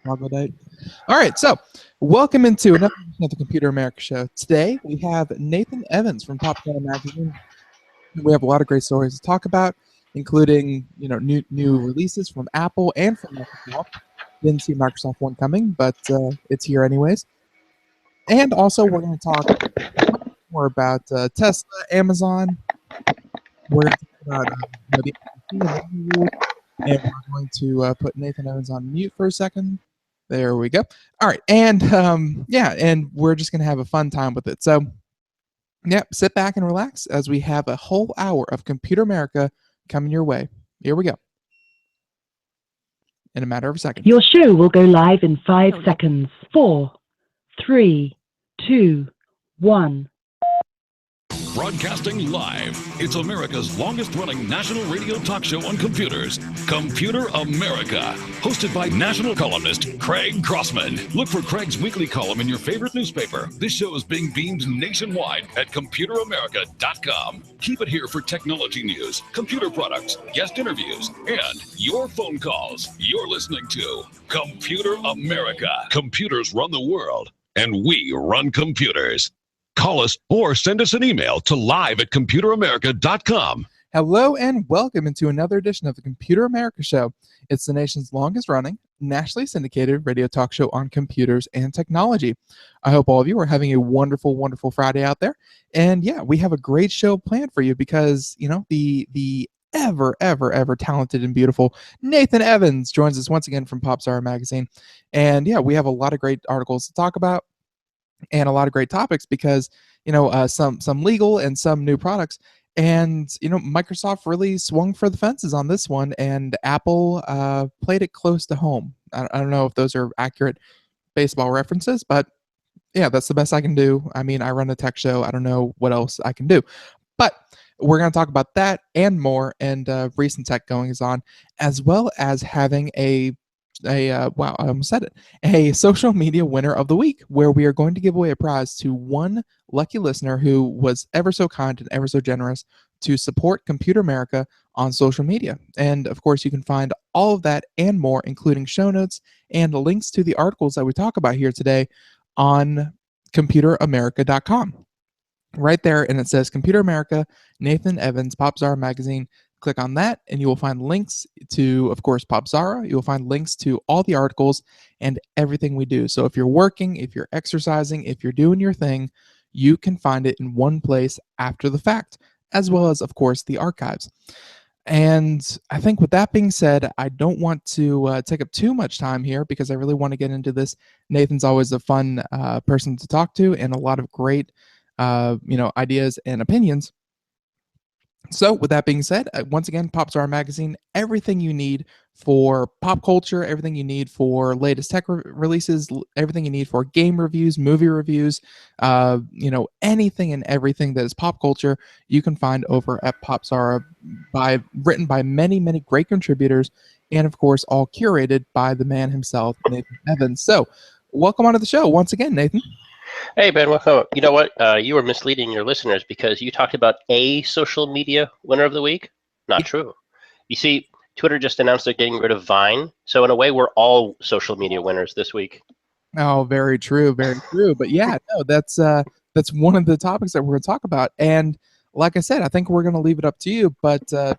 Troglodyte. All right, so welcome into another edition of the Computer America Show. Today we have Nathan Evans from Popzara Magazine. We have a lot of great stories to talk about, including new releases from Apple and from Microsoft. Didn't see Microsoft one coming, but it's here anyways. And also we're going to talk more about Tesla, Amazon. We're going to talk about the FCC and the rules. And we're going to put Nathan Evans on mute for a second. There we go. All right, and and we're just gonna have a fun time with it. So, sit back and relax as we have a whole hour of Computer America coming your way. Here we go. In a matter of seconds. Your show will go live in 5 seconds. 4, 3, 2, 1. Broadcasting live, it's America's longest-running national radio talk show on computers, Computer America, hosted by national columnist Craig Crossman. Look for Craig's weekly column in your favorite newspaper. This show is being beamed nationwide at ComputerAmerica.com. Keep it here for technology news, computer products, guest interviews, and your phone calls. You're listening to Computer America. Computers run the world, and we run computers. Call us or send us an email to live@ComputerAmerica.com. Hello and welcome into another edition of the Computer America Show. It's the nation's longest running, nationally syndicated radio talk show on computers and technology. I hope all of you are having a wonderful, wonderful Friday out there. And we have a great show planned for you because, the ever talented and beautiful Nathan Evans joins us once again from Popzara Magazine. And we have a lot of great articles to talk about and a lot of great topics because some legal and some new products, and Microsoft really swung for the fences on this one, and Apple played it close to home. I don't know if those are accurate baseball references, but that's the best I can do. I mean, I run a tech show. I don't know what else I can do, but we're going to talk about that and more, and recent tech goings on, as well as having a social media winner of the week, where we are going to give away a prize to one lucky listener who was ever so kind and ever so generous to support Computer America on social media. And of course, you can find all of that and more, including show notes and links to the articles that we talk about here today, on ComputerAmerica.com. Right there, and it says Computer America, Nathan Evans, Popzara Magazine. Click on that and you will find links to, of course, Popzara. You will find links to all the articles and everything we do. So if you're working, if you're exercising, if you're doing your thing, you can find it in one place after the fact, as well as, of course, the archives. And I think with that being said, I don't want to take up too much time here because I really want to get into this. Nathan's always a fun person to talk to and a lot of great ideas and opinions. So with that being said, once again, Popzara Magazine, everything you need for pop culture, everything you need for latest tech releases, everything you need for game reviews, movie reviews, anything and everything that is pop culture, you can find over at Popzara, written by many, many great contributors, and of course, all curated by the man himself, Nathan Evans. So welcome onto the show once again, Nathan. Hey, Ben, welcome. You know what? You were misleading your listeners because you talked about a social media winner of the week. Not true. You see, Twitter just announced they're getting rid of Vine. So in a way, we're all social media winners this week. Oh, very true. Very true. But that's one of the topics that we're going to talk about. And like I said, I think we're going to leave it up to you. But the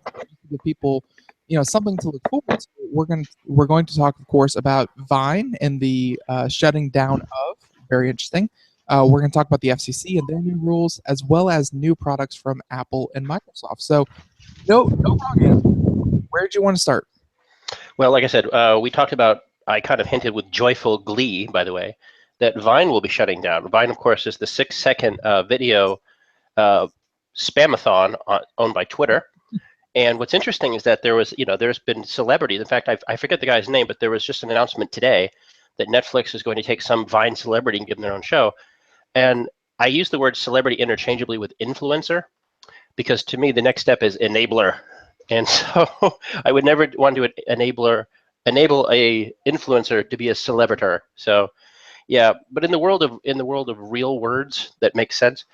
people, something to look forward to. We're going to talk, of course, about Vine and the shutting down of. Very interesting. We're going to talk about the FCC and their new rules, as well as new products from Apple and Microsoft. So, no wrong answer. Where did you want to start? Well, like I said, we talked about, I kind of hinted with joyful glee, by the way, that Vine will be shutting down. Vine, of course, is the 6-second video spamathon owned by Twitter. And what's interesting is that there's been celebrities. In fact, I forget the guy's name, but there was just an announcement today that Netflix is going to take some Vine celebrity and give them their own show. And I use the word celebrity interchangeably with influencer because to me, the next step is enabler. And so I would never want to enable a influencer to be a celebrator. So but in the world of real words that make sense,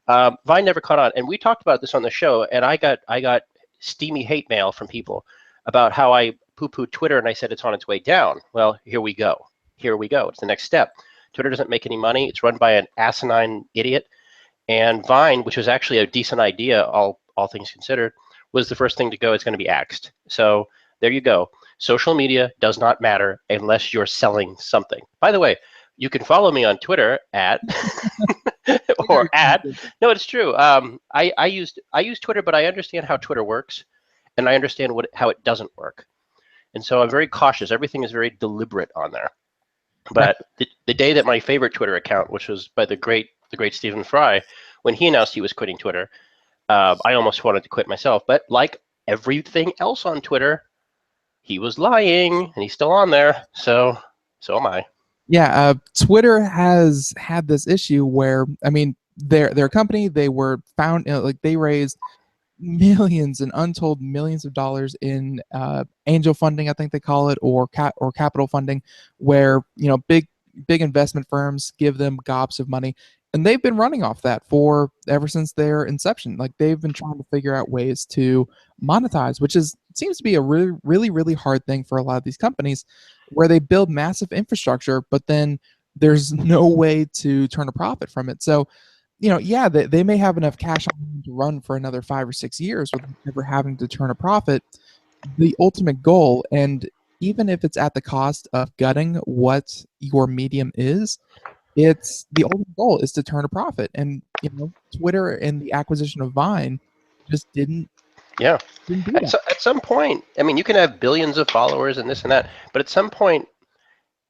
Vine never caught on. And we talked about this on the show, and I got steamy hate mail from people about how I poo-pooed Twitter and I said it's on its way down. Well, here we go. Here we go. It's the next step. Twitter doesn't make any money. It's run by an asinine idiot. And Vine, which was actually a decent idea, all things considered, was the first thing to go. It's going to be axed. So there you go. Social media does not matter unless you're selling something. By the way, you can follow me on Twitter at or at. No, it's true. I use Twitter, but I understand how Twitter works, and I understand how it doesn't work. And so I'm very cautious. Everything is very deliberate on there. But the day that my favorite Twitter account, which was by the great Stephen Fry, when he announced he was quitting Twitter, I almost wanted to quit myself. But like everything else on Twitter, he was lying, and he's still on there. So am I. Yeah, Twitter has had this issue where, I mean, their company, they were found, like they raised millions and untold millions of dollars in angel funding, I think they call it, or capital funding, where big investment firms give them gobs of money, and they've been running off that for ever since their inception. Like they've been trying to figure out ways to monetize, which seems to be a really hard thing for a lot of these companies, where they build massive infrastructure, but then there's no way to turn a profit from it. So yeah, they may have enough cash on hand to run for another 5 or 6 years without ever having to turn a profit. The ultimate goal, and even if it's at the cost of gutting what your medium is, it's the ultimate goal is to turn a profit. And Twitter and the acquisition of Vine just didn't Yeah. do that. At some point, I mean, you can have billions of followers and this and that, but at some point,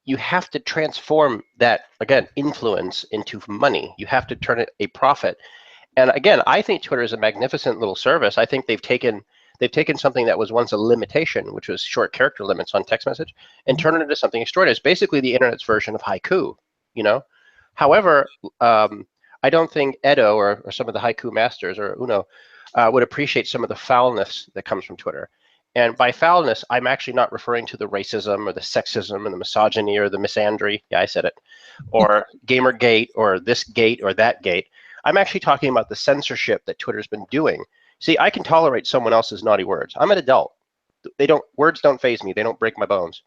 you have to transform that, again, influence into money. You have to turn it a profit. And again, I think Twitter is a magnificent little service. I think they've taken something that was once a limitation, which was short character limits on text message, and turned it into something extraordinary. It's basically the internet's version of haiku, However, I don't think Edo or some of the haiku masters or Uno would appreciate some of the foulness that comes from Twitter. And by foulness, I'm actually not referring to the racism or the sexism and the misogyny or the misandry. Yeah, I said it. Or Gamergate or this gate or that gate. I'm actually talking about the censorship that Twitter's been doing. See, I can tolerate someone else's naughty words. I'm an adult. Words don't faze me. They don't break my bones.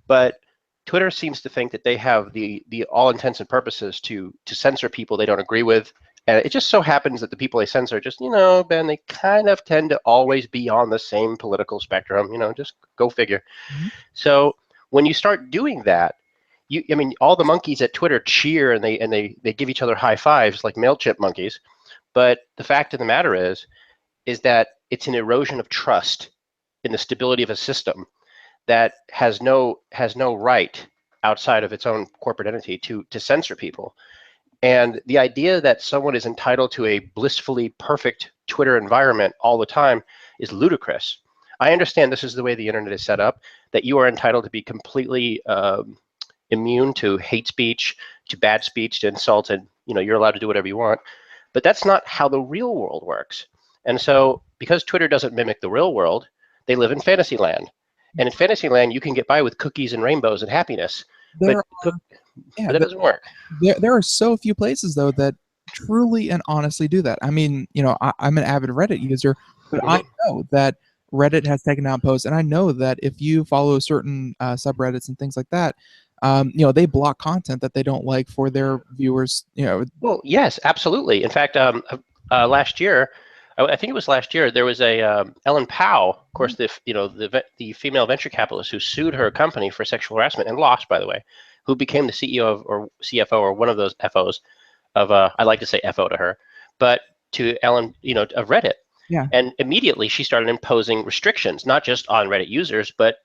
But Twitter seems to think that they have the all intents and purposes to censor people they don't agree with. And it just so happens that the people they censor just, Ben, they kind of tend to always be on the same political spectrum, just go figure. Mm-hmm. So when you start doing that, all the monkeys at Twitter cheer and they give each other high fives like MailChimp monkeys. But the fact of the matter is that it's an erosion of trust in the stability of a system that has no right outside of its own corporate entity to censor people. And the idea that someone is entitled to a blissfully perfect Twitter environment all the time is ludicrous. I understand this is the way the internet is set up, that you are entitled to be completely immune to hate speech, to bad speech, to insult, and you're allowed to do whatever you want. But that's not how the real world works. And so because Twitter doesn't mimic the real world, they live in fantasy land. And in fantasy land, you can get by with cookies and rainbows and happiness. But that doesn't work. There are so few places, though, that truly and honestly do that. I mean, I'm an avid Reddit user, but I know that Reddit has taken down posts, and I know that if you follow certain subreddits and things like that, they block content that they don't like for their viewers. Well, yes, absolutely. In fact, last year, I think it was last year, there was a Ellen Pao, of course, the female venture capitalist who sued her company for sexual harassment and lost, by the way, who became the CEO or CFO or one of those FOs of I like to say FO to her, but to Ellen, of Reddit. Yeah. And immediately she started imposing restrictions, not just on Reddit users, but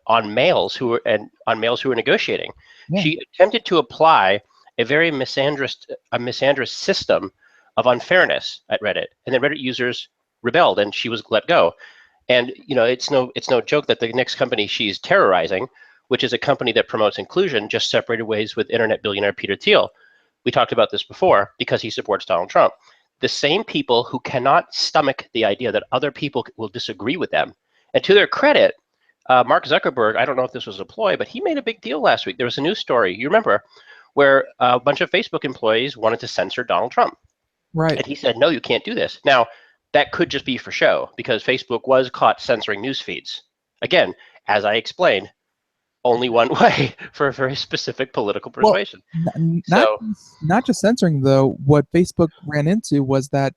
on males who were negotiating. Yeah. She attempted to apply a very misandrous system of unfairness at Reddit, and then Reddit users rebelled, and she was let go. And it's no joke that the next company she's terrorizing, which is a company that promotes inclusion, just separated ways with internet billionaire Peter Thiel. We talked about this before because he supports Donald Trump. The same people who cannot stomach the idea that other people will disagree with them. And to their credit, Mark Zuckerberg, I don't know if this was a ploy, but he made a big deal last week. There was a news story, you remember, where a bunch of Facebook employees wanted to censor Donald Trump. Right. And he said, no, you can't do this. Now, that could just be for show because Facebook was caught censoring news feeds. Again, as I explained, only one way for a very specific political Well, persuasion. not So not just censoring though. What Facebook ran into was that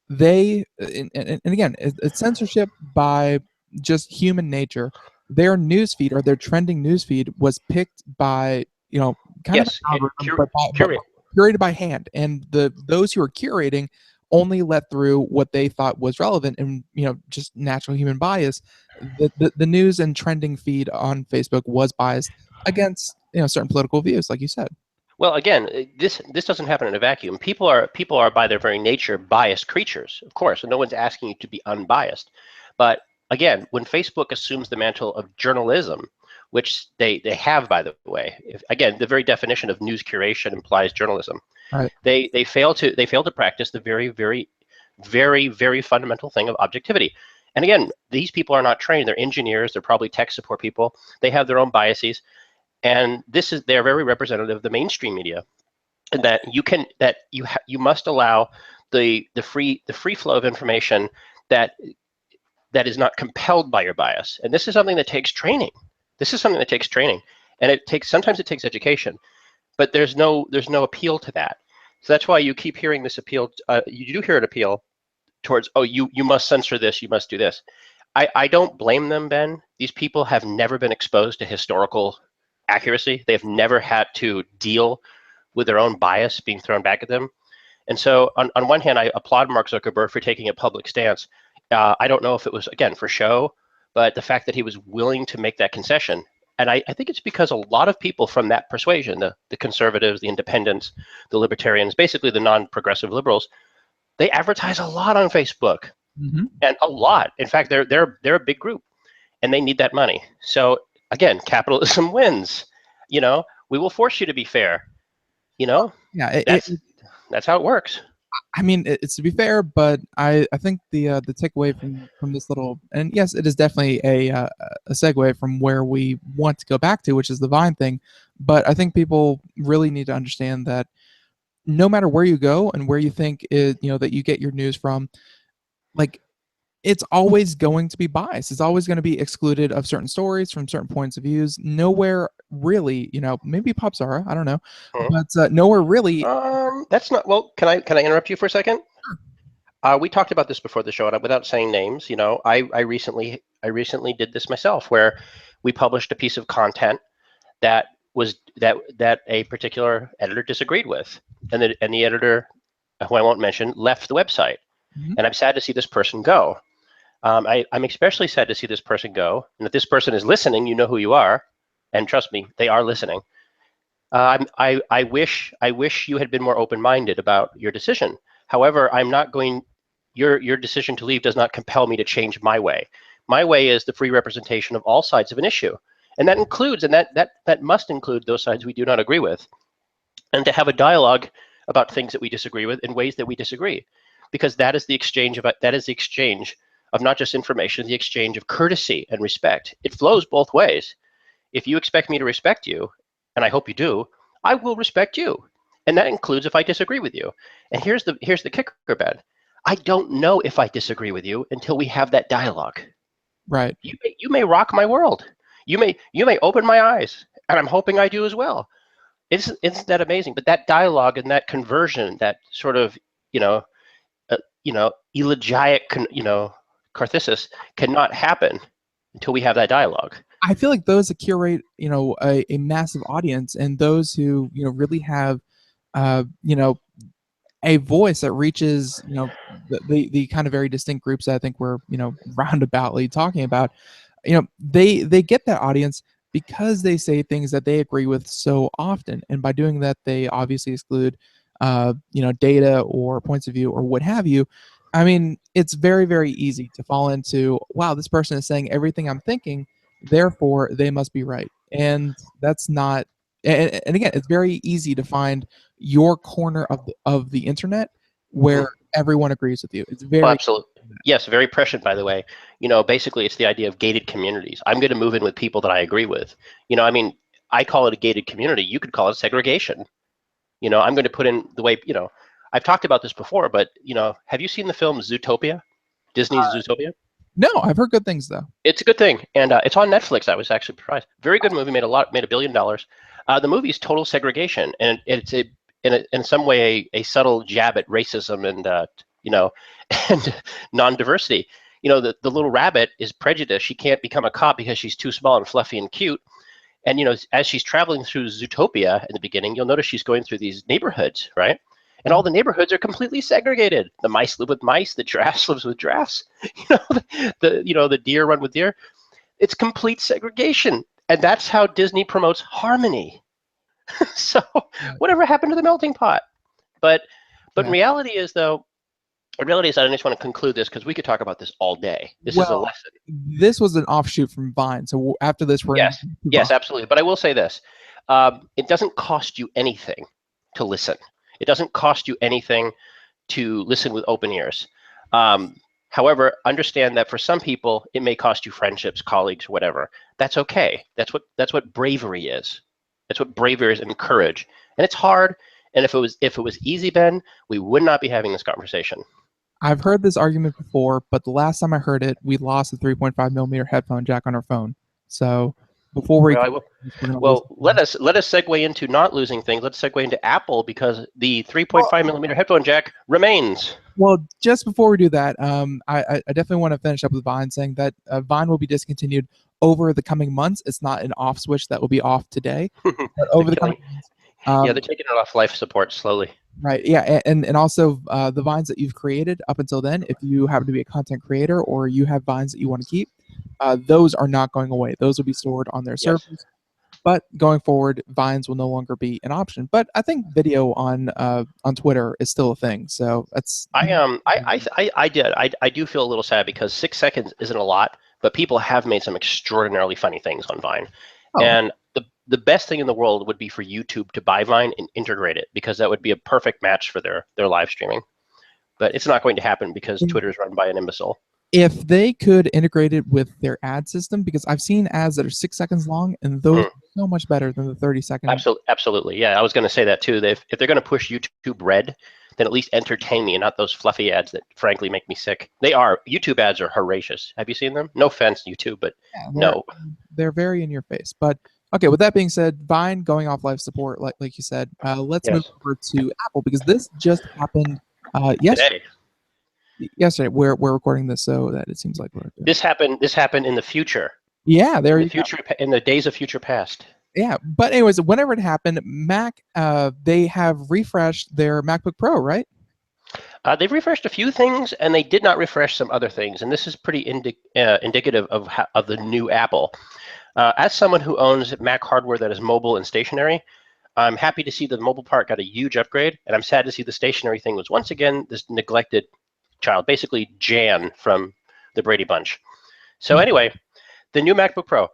they and again, it's censorship by just human nature. Their newsfeed or their trending newsfeed was picked by kind of an yes, algorithm, but curate. curated by hand, and those who are curating only let through what they thought was relevant, and just natural human bias. The news and trending feed on Facebook was biased against certain political views, like you said. Well, again, this doesn't happen in a vacuum. People are by their very nature biased creatures, of course, and no one's asking you to be unbiased. But again, when Facebook assumes the mantle of journalism, which they have, by the way, again, the very definition of news curation implies journalism. Right. They fail to practice the very, very, very, very fundamental thing of objectivity. And again, these people are not trained. They're engineers. They're probably tech support people. They have their own biases. And they're very representative of the mainstream media, and that you must allow the free flow of information that is not compelled by your bias. And this is something that takes training. And sometimes it takes education, but there's no appeal to that. So that's why you keep hearing this appeal. You do hear an appeal towards, oh, you must censor this, you must do this. I don't blame them, Ben. These people have never been exposed to historical accuracy. They've never had to deal with their own bias being thrown back at them. And so on one hand, I applaud Mark Zuckerberg for taking a public stance. I don't know if it was, again, for show, but the fact that he was willing to make that concession. And I think it's because a lot of people from that persuasion, the conservatives, the independents, the libertarians, basically the non-progressive liberals, they advertise a lot on Facebook. Mm-hmm. And a lot. In fact, they're a big group, and they need that money. So again, capitalism wins. We will force you to be fair. Yeah, That's how it works. I mean, it's to be fair, but I think the takeaway from this little, and yes, it is definitely a segue from where we want to go back to, which is the Vine thing. But I think people really need to understand that no matter where you go and where you think that you get your news from, like, it's always going to be biased. It's always going to be excluded of certain stories from certain points of views. Nowhere really, maybe Popzara, I don't know, but nowhere really. That's not, well, can I interrupt you for a second? We talked about this before the show, and without saying names, I recently did this myself, where we published a piece of content that a particular editor disagreed with, and the editor, who I won't mention, left the website. Mm-hmm. And I'm sad to see this person go. I'm especially sad to see this person go. And if this person is listening, you know who you are, and trust me, they are listening. I wish you had been more open-minded about your decision. However, I'm not going. Your decision to leave does not compel me to change my way. My way is the free representation of all sides of an issue, and that includes, and that must include those sides we do not agree with, and to have a dialogue about things that we disagree with in ways that we disagree, because that is the exchange of not just information, the exchange of courtesy and respect. It flows both ways. If you expect me to respect you, and I hope you do, I will respect you. And that includes if I disagree with you. And here's the kicker, Ben. I don't know if I disagree with you until we have that dialogue. Right. You may rock my world. You may open my eyes, and I'm hoping I do as well. Isn't that amazing? But that dialogue and that conversion, that sort of, elegiac, catharsis cannot happen until we have that dialogue. I feel like those that curate, a massive audience, and those who, really have, a voice that reaches, the kind of very distinct groups that I think we're, roundaboutly talking about, they get that audience because they say things that they agree with so often, and by doing that, they obviously exclude, data or points of view or what have you. I mean, it's very, very easy to fall into, wow, this person is saying everything I'm thinking, therefore they must be right. And that's not, and again, it's very easy to find your corner of the internet where everyone agrees with you. It's very absolutely. Yes, very prescient, by the way. Basically it's the idea of gated communities. I'm going to move in with people that I agree with. I call it a gated community. You could call it segregation. I'm going to put in the way, I've talked about this before, but have you seen the film Zootopia? Disney's Zootopia? No, I've heard good things though. It's a good thing, and it's on Netflix. I was actually surprised. Very good movie. Made $1 billion. The movie is total segregation, and it's in some way a subtle jab at racism and and non-diversity. The little rabbit is prejudiced. She can't become a cop because she's too small and fluffy and cute. And as she's traveling through Zootopia in the beginning, you'll notice she's going through these neighborhoods, right? And all the neighborhoods are completely segregated. The mice live with mice. The giraffes lives with giraffes. The deer run with deer. It's complete segregation, and that's how Disney promotes harmony. So, whatever happened to the melting pot? But reality is, though, I just want to conclude this because we could talk about this all day. This is a lesson. This was an offshoot from Vine. So after this, we're yes, absolutely. But I will say this: it doesn't cost you anything to listen. It doesn't cost you anything to listen with open ears. However, understand that for some people, it may cost you friendships, colleagues, whatever. That's okay. That's what bravery is. That's what bravery is and courage. And it's hard. And if it was easy, Ben, we would not be having this conversation. I've heard this argument before, but the last time I heard it, we lost a 3.5 millimeter headphone jack on our phone. So before we let us segue into not losing things. Let's segue into Apple because the 3.5 millimeter headphone jack remains. Well, just before we do that, I definitely want to finish up with Vine saying that Vine will be discontinued over the coming months. It's not an off switch that will be off today, but over the coming months. They're taking it off life support slowly. Right. Yeah, and also the Vines that you've created up until then, if you happen to be a content creator or you have Vines that you want to keep, those are not going away. Those will be stored on their servers. But going forward, Vines will no longer be an option. But I think video on Twitter is still a thing. So that's I do feel a little sad because 6 seconds isn't a lot, but people have made some extraordinarily funny things on Vine. And the best thing in the world would be for YouTube to buy Vine and integrate it because that would be a perfect match for their live streaming. But it's not going to happen because Twitter is run by an imbecile. If they could integrate it with their ad system, because I've seen ads that are 6 seconds long, and those are so much better than the 30-second. Absolutely. Yeah, I was going to say that too. If they're going to push YouTube Red, then at least entertain me and not those fluffy ads that frankly make me sick. YouTube ads are horrendous. Have you seen them? No offense, YouTube, but no. They're very in your face. But okay, with that being said, Vine going off live support, like you said, let's move over to Apple because this just happened yesterday. Yesterday, we're recording this so that it seems like this happened in the future. Yeah, in the days of future past. Yeah, but anyways, whenever it happened, Mac they have refreshed their MacBook Pro, right? They've refreshed a few things, and they did not refresh some other things, and this is pretty indicative of the new Apple. As someone who owns Mac hardware that is mobile and stationary, I'm happy to see the mobile part got a huge upgrade, and I'm sad to see the stationary thing was once again this neglected child, basically Jan from the Brady Bunch. So anyway, the new MacBook Pro.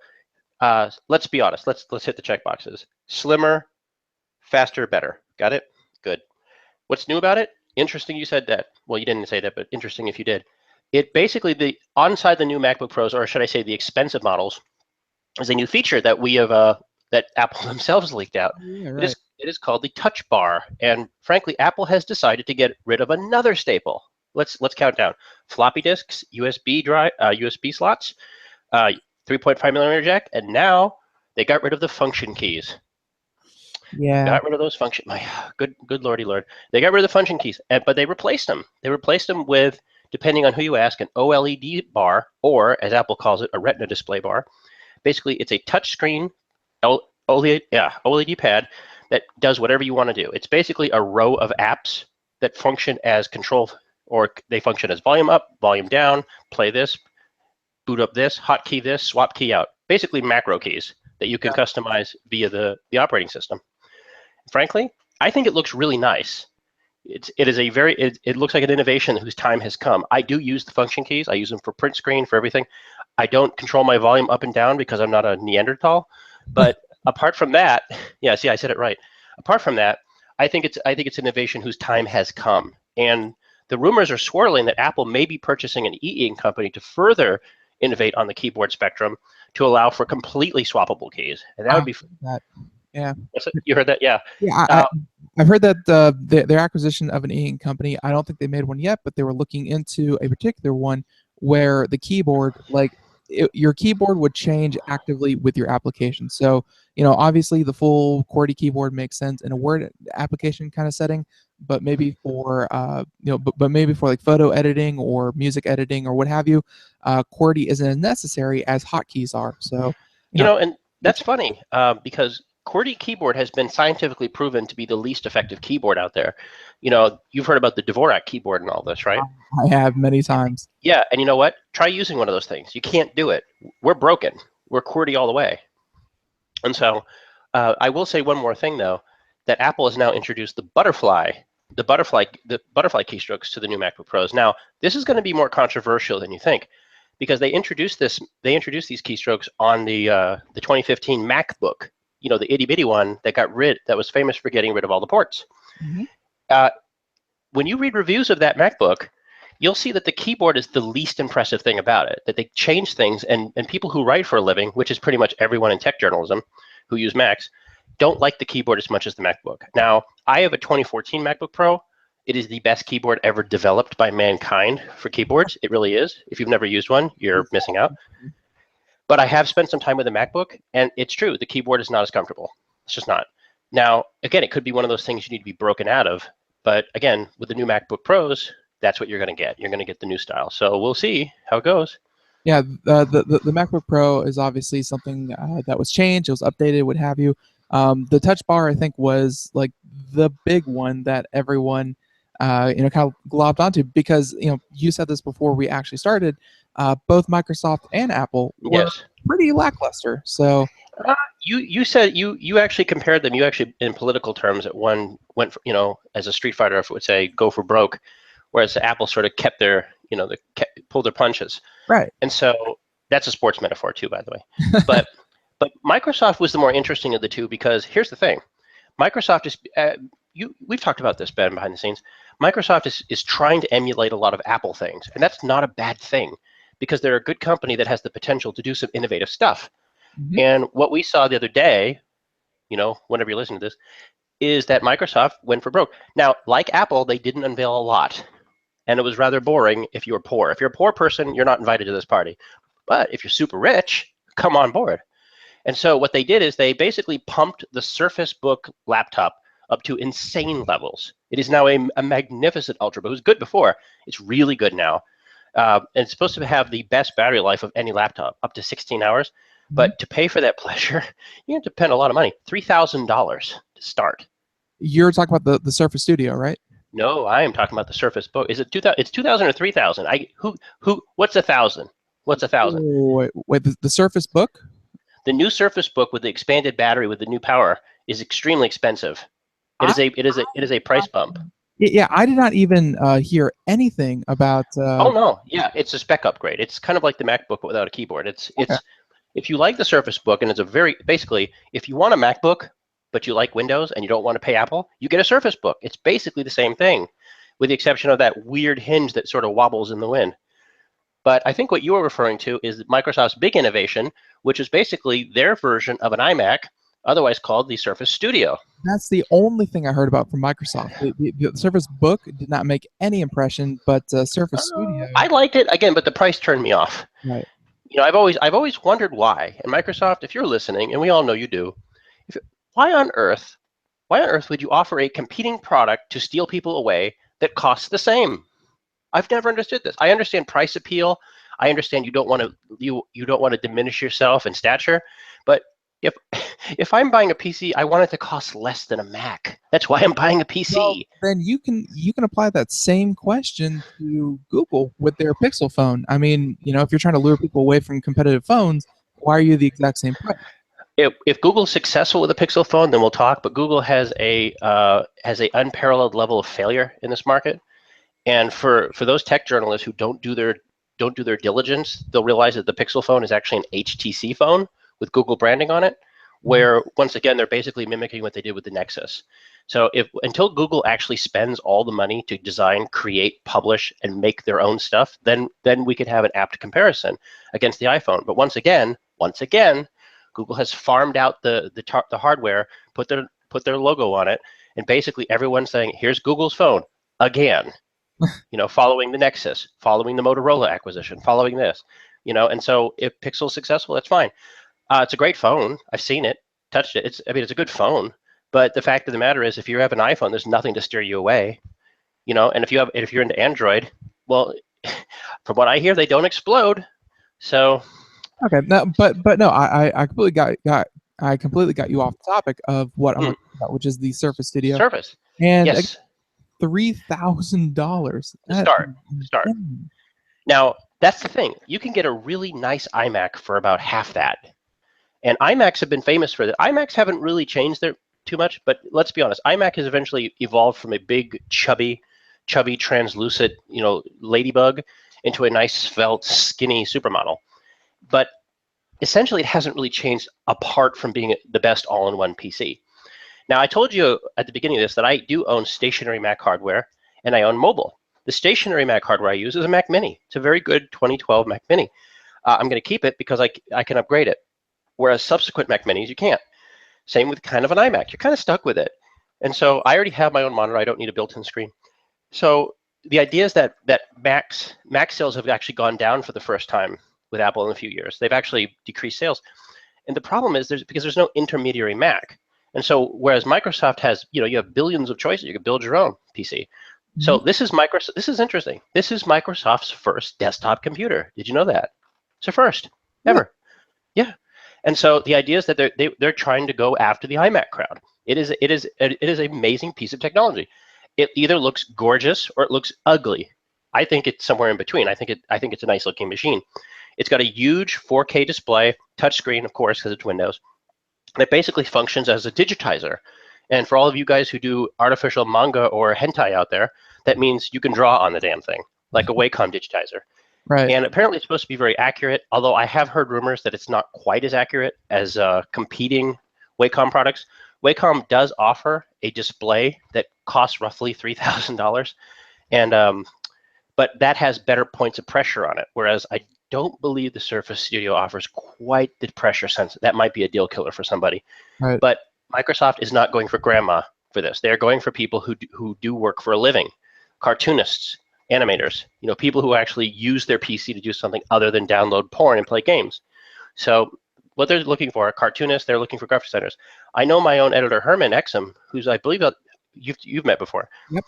Let's be honest. Let's hit the check boxes. Slimmer, faster, better. Got it? Good. What's new about it? Interesting you said that. Well, you didn't say that, but interesting if you did. It basically, inside the new MacBook Pros, or should I say the expensive models, is a new feature that we have that Apple themselves leaked out. Yeah, right. It is called the Touch Bar, and frankly, Apple has decided to get rid of another staple. Let's count down: floppy disks, USB drive, USB slots, 3.5 millimeter jack, and now they got rid of the function keys. Yeah, got rid of those function. My good lordy lord, they got rid of the function keys, but they replaced them. They replaced them with, depending on who you ask, an OLED bar, or as Apple calls it, a Retina display bar. Basically, it's a touchscreen OLED pad that does whatever you want to do. It's basically a row of apps that function as control, or they function as volume up, volume down, play this, boot up this, hotkey this, swap key out. Basically macro keys that you can customize via the operating system. Frankly, I think it looks really nice. It looks like an innovation whose time has come. I do use the function keys. I use them for print screen, for everything. I don't control my volume up and down because I'm not a Neanderthal. But apart from that, yeah, see, I said it right. Apart from that, I think it's innovation whose time has come. And the rumors are swirling that Apple may be purchasing an e-ink company to further innovate on the keyboard spectrum to allow for completely swappable keys. And that would be yeah. You heard that? Yeah. Yeah, I've heard that their acquisition of an e-ink company, I don't think they made one yet, but they were looking into a particular one where the keyboard, like your keyboard would change actively with your application. So, obviously the full QWERTY keyboard makes sense in a Word application kind of setting, but maybe for but maybe for like photo editing or music editing or what have you, QWERTY isn't as necessary as hotkeys are. So, And that's funny because QWERTY keyboard has been scientifically proven to be the least effective keyboard out there. You've heard about the Dvorak keyboard and all this, right? I have many times. Yeah, and you know what? Try using one of those things. You can't do it. We're broken. We're QWERTY all the way. And so I will say one more thing, though, that Apple has now introduced the butterfly keystrokes to the new MacBook Pros. Now, this is going to be more controversial than you think, because they introduced these keystrokes on the 2015 MacBook, the itty bitty one that was famous for getting rid of all the ports. Mm-hmm. When you read reviews of that MacBook, you'll see that the keyboard is the least impressive thing about it, that they change things, and people who write for a living, which is pretty much everyone in tech journalism who use Macs, don't like the keyboard as much as the MacBook. Now, I have a 2014 MacBook Pro. It is the best keyboard ever developed by mankind for keyboards. It really is. If you've never used one, you're missing out. But I have spent some time with a MacBook, and it's true. The keyboard is not as comfortable. It's just not. Now, again, it could be one of those things you need to be broken out of. But again, with the new MacBook Pros, that's what you're going to get. You're going to get the new style. So we'll see how it goes. Yeah, the MacBook Pro is obviously something that was changed. It was updated, what have you. The Touch Bar, I think, was like the big one that everyone kind of globbed onto, because you said this before we actually started. Both Microsoft and Apple were pretty lackluster. So you said you actually compared them. You actually, in political terms, at one went for, as a Street Fighter would say, go for broke, whereas Apple sort of kept their pulled their punches. Right. And so that's a sports metaphor too, by the way. But Microsoft was the more interesting of the two, because here's the thing: Microsoft is we've talked about this, Ben, behind the scenes. Microsoft is trying to emulate a lot of Apple things, and that's not a bad thing, because they're a good company that has the potential to do some innovative stuff. Mm-hmm. And what we saw the other day, whenever you listen to this, is that Microsoft went for broke. Now, like Apple, they didn't unveil a lot, and it was rather boring if you were poor. If you're a poor person, you're not invited to this party. But if you're super rich, come on board. And so what they did is they basically pumped the Surface Book laptop up to insane levels. It is now a magnificent Ultrabook. It was good before. It's really good now. And it's supposed to have the best battery life of any laptop, up to 16 hours. Mm-hmm. But to pay for that pleasure, you have to spend a lot of money, $3,000 to start. You're talking about the Surface Studio, right? No, I am talking about the Surface Book. Is it 2,000? It's 2,000 or 3,000? What's 1,000? What's 1,000? Wait, the Surface Book? The new Surface Book with the expanded battery with the new power is extremely expensive. It is a price bump. Yeah, I did not even hear anything about. Oh no, yeah, it's a spec upgrade. It's kind of like the MacBook without a keyboard. It's if you like the Surface Book, and it's basically, if you want a MacBook but you like Windows and you don't want to pay Apple, you get a Surface Book. It's basically the same thing, with the exception of that weird hinge that sort of wobbles in the wind. But I think what you were referring to is Microsoft's big innovation, which is basically their version of an iMac, otherwise called the Surface Studio. That's the only thing I heard about from Microsoft. The Surface Book did not make any impression, but Surface Studio. I liked it again, but the price turned me off. Right. I've always wondered why. And Microsoft, if you're listening, and we all know you do, why on earth would you offer a competing product to steal people away that costs the same? I've never understood this. I understand price appeal. I understand you don't want to diminish yourself in stature, but if I'm buying a PC, I want it to cost less than a Mac. That's why I'm buying a PC. Well, then you can apply that same question to Google with their Pixel phone. I mean, if you're trying to lure people away from competitive phones, why are you the exact same price? If Google's successful with a Pixel phone, then we'll talk. But Google has a unparalleled level of failure in this market. And for those tech journalists who don't do their diligence, they'll realize that the Pixel phone is actually an HTC phone with Google branding on it, where once again they're basically mimicking what they did with the Nexus. So until Google actually spends all the money to design, create, publish, and make their own stuff, then we could have an apt comparison against the iPhone. But once again, Google has farmed out the hardware, put their logo on it, and basically everyone's saying, "Here's Google's phone again." following the Nexus, following the Motorola acquisition, following this, and so if Pixel's successful, that's fine. It's a great phone. I've seen it, touched it. It's a good phone. But the fact of the matter is, if you have an iPhone, there's nothing to steer you away. And if you're into Android, well, from what I hear, they don't explode. So Okay, no, but no, I completely got you off the topic of what I'm looking about, which is the Surface Studio. Surface, And yes, $3,000 to start. Now that's the thing. You can get a really nice iMac for about half that. And iMacs have been famous for that. iMacs haven't really changed too much, but let's be honest. iMac has eventually evolved from a big, chubby, translucent, ladybug into a nice, svelte, skinny supermodel. But essentially, it hasn't really changed apart from being the best all-in-one PC. Now, I told you at the beginning of this that I do own stationary Mac hardware, and I own mobile. The stationary Mac hardware I use is a Mac Mini. It's a very good 2012 Mac Mini. I'm going to keep it because I can upgrade it. Whereas subsequent Mac Minis, you can't. Same with kind of an iMac. You're kind of stuck with it. And so I already have my own monitor. I don't need a built-in screen. So the idea is that Mac sales have actually gone down for the first time with Apple in a few years. They've actually decreased sales. And the problem is because there's no intermediary Mac. And so whereas Microsoft has, you have billions of choices, you can build your own PC. Mm-hmm. So this is interesting. This is Microsoft's first desktop computer. Did you know that? It's their first ever. Yeah. And so the idea is that they're trying to go after the iMac crowd. It is an amazing piece of technology. It either looks gorgeous or it looks ugly. I think it's somewhere in between. I think it's a nice looking machine. It's got a huge 4K display, touchscreen, of course, because it's Windows. That basically functions as a digitizer. And for all of you guys who do artificial manga or hentai out there, that means you can draw on the damn thing, like a Wacom digitizer. Right. And apparently it's supposed to be very accurate, although I have heard rumors that it's not quite as accurate as competing Wacom products. Wacom does offer a display that costs roughly $3,000, and but that has better points of pressure on it, whereas I don't believe the Surface Studio offers quite the pressure sense. That might be a deal killer for somebody. Right. But Microsoft is not going for grandma for this. They're going for people who do work for a living, cartoonists, animators, people who actually use their PC to do something other than download porn and play games. So what they're looking for are cartoonists. They're looking for graphic designers. I know my own editor, Herman Exum, who's I believe you've met before. Yep.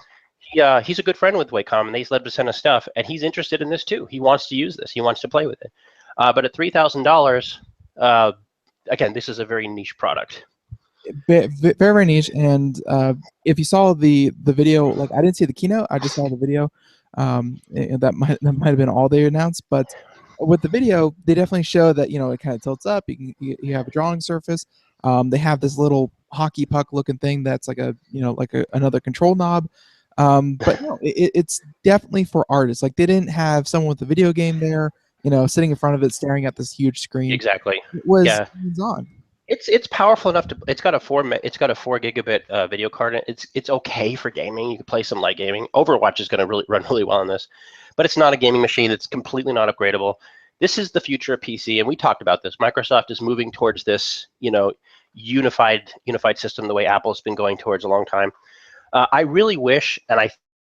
He's a good friend with Wacom, and he's led to send us stuff, and he's interested in this too. He wants to use this. He wants to play with it. But at $3,000, again, this is a very niche product. Very, very niche. And if you saw the video, like I didn't see the keynote, I just saw the video. And that might have been all they announced, but with the video, they definitely show that it kind of tilts up. You have a drawing surface. They have this little hockey puck looking thing that's like another control knob. But no, it's definitely for artists. Like they didn't have someone with a video game there, sitting in front of it, staring at this huge screen. Exactly. It was hands-on. It's powerful enough to. It's got a 4 gigabit video card. It's okay for gaming. You can play some light gaming. Overwatch is going to run really well on this, but it's not a gaming machine. It's completely not upgradable. This is the future of PC, and we talked about this. Microsoft is moving towards this, unified system the way Apple's been going towards a long time. I really wish, and I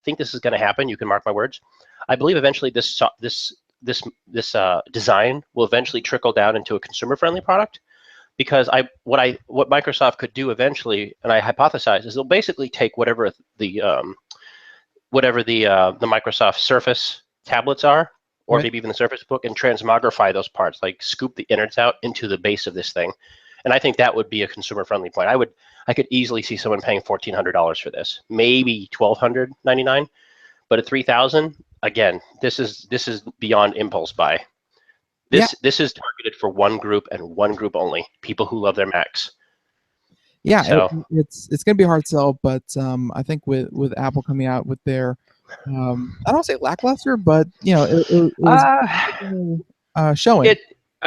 think this is going to happen. You can mark my words. I believe eventually this design will eventually trickle down into a consumer-friendly product. Because what Microsoft could do eventually, and I hypothesize, is they'll basically take whatever the Microsoft Surface tablets are, or maybe even the Surface Book, and transmogrify those parts, like scoop the innards out into the base of this thing. And I think that would be a consumer-friendly point. I could easily see someone paying $1,400 for this, maybe $1,299, but at $3,000, again, this is beyond impulse buy. This is targeted for one group and one group only, people who love their Macs. Yeah, so, it's going to be a hard sell, but I think with Apple coming out with their, I don't say lackluster, but it was showing.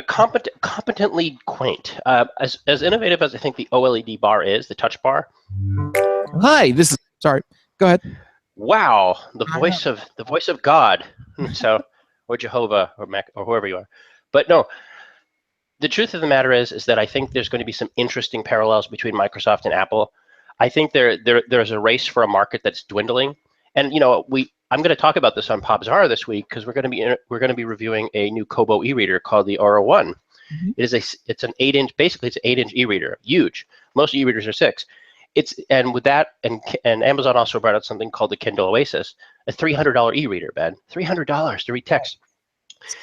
Competently quaint. As innovative as I think the OLED bar is, the touch bar. Hi, sorry. Go ahead. Wow, the voice of God. So, or Jehovah, or Mac, or whoever you are. But no, the truth of the matter is that I think there's going to be some interesting parallels between Microsoft and Apple. I think there's a race for a market that's dwindling. And I'm going to talk about this on Popzara this week because we're going to be reviewing a new Kobo e-reader called the RO1. Mhm. It's an 8-inch, basically it's an 8-inch e-reader, huge. Most e-readers are 6. And with that, and Amazon also brought out something called the Kindle Oasis, a $300 e-reader, Ben. $300 to read text.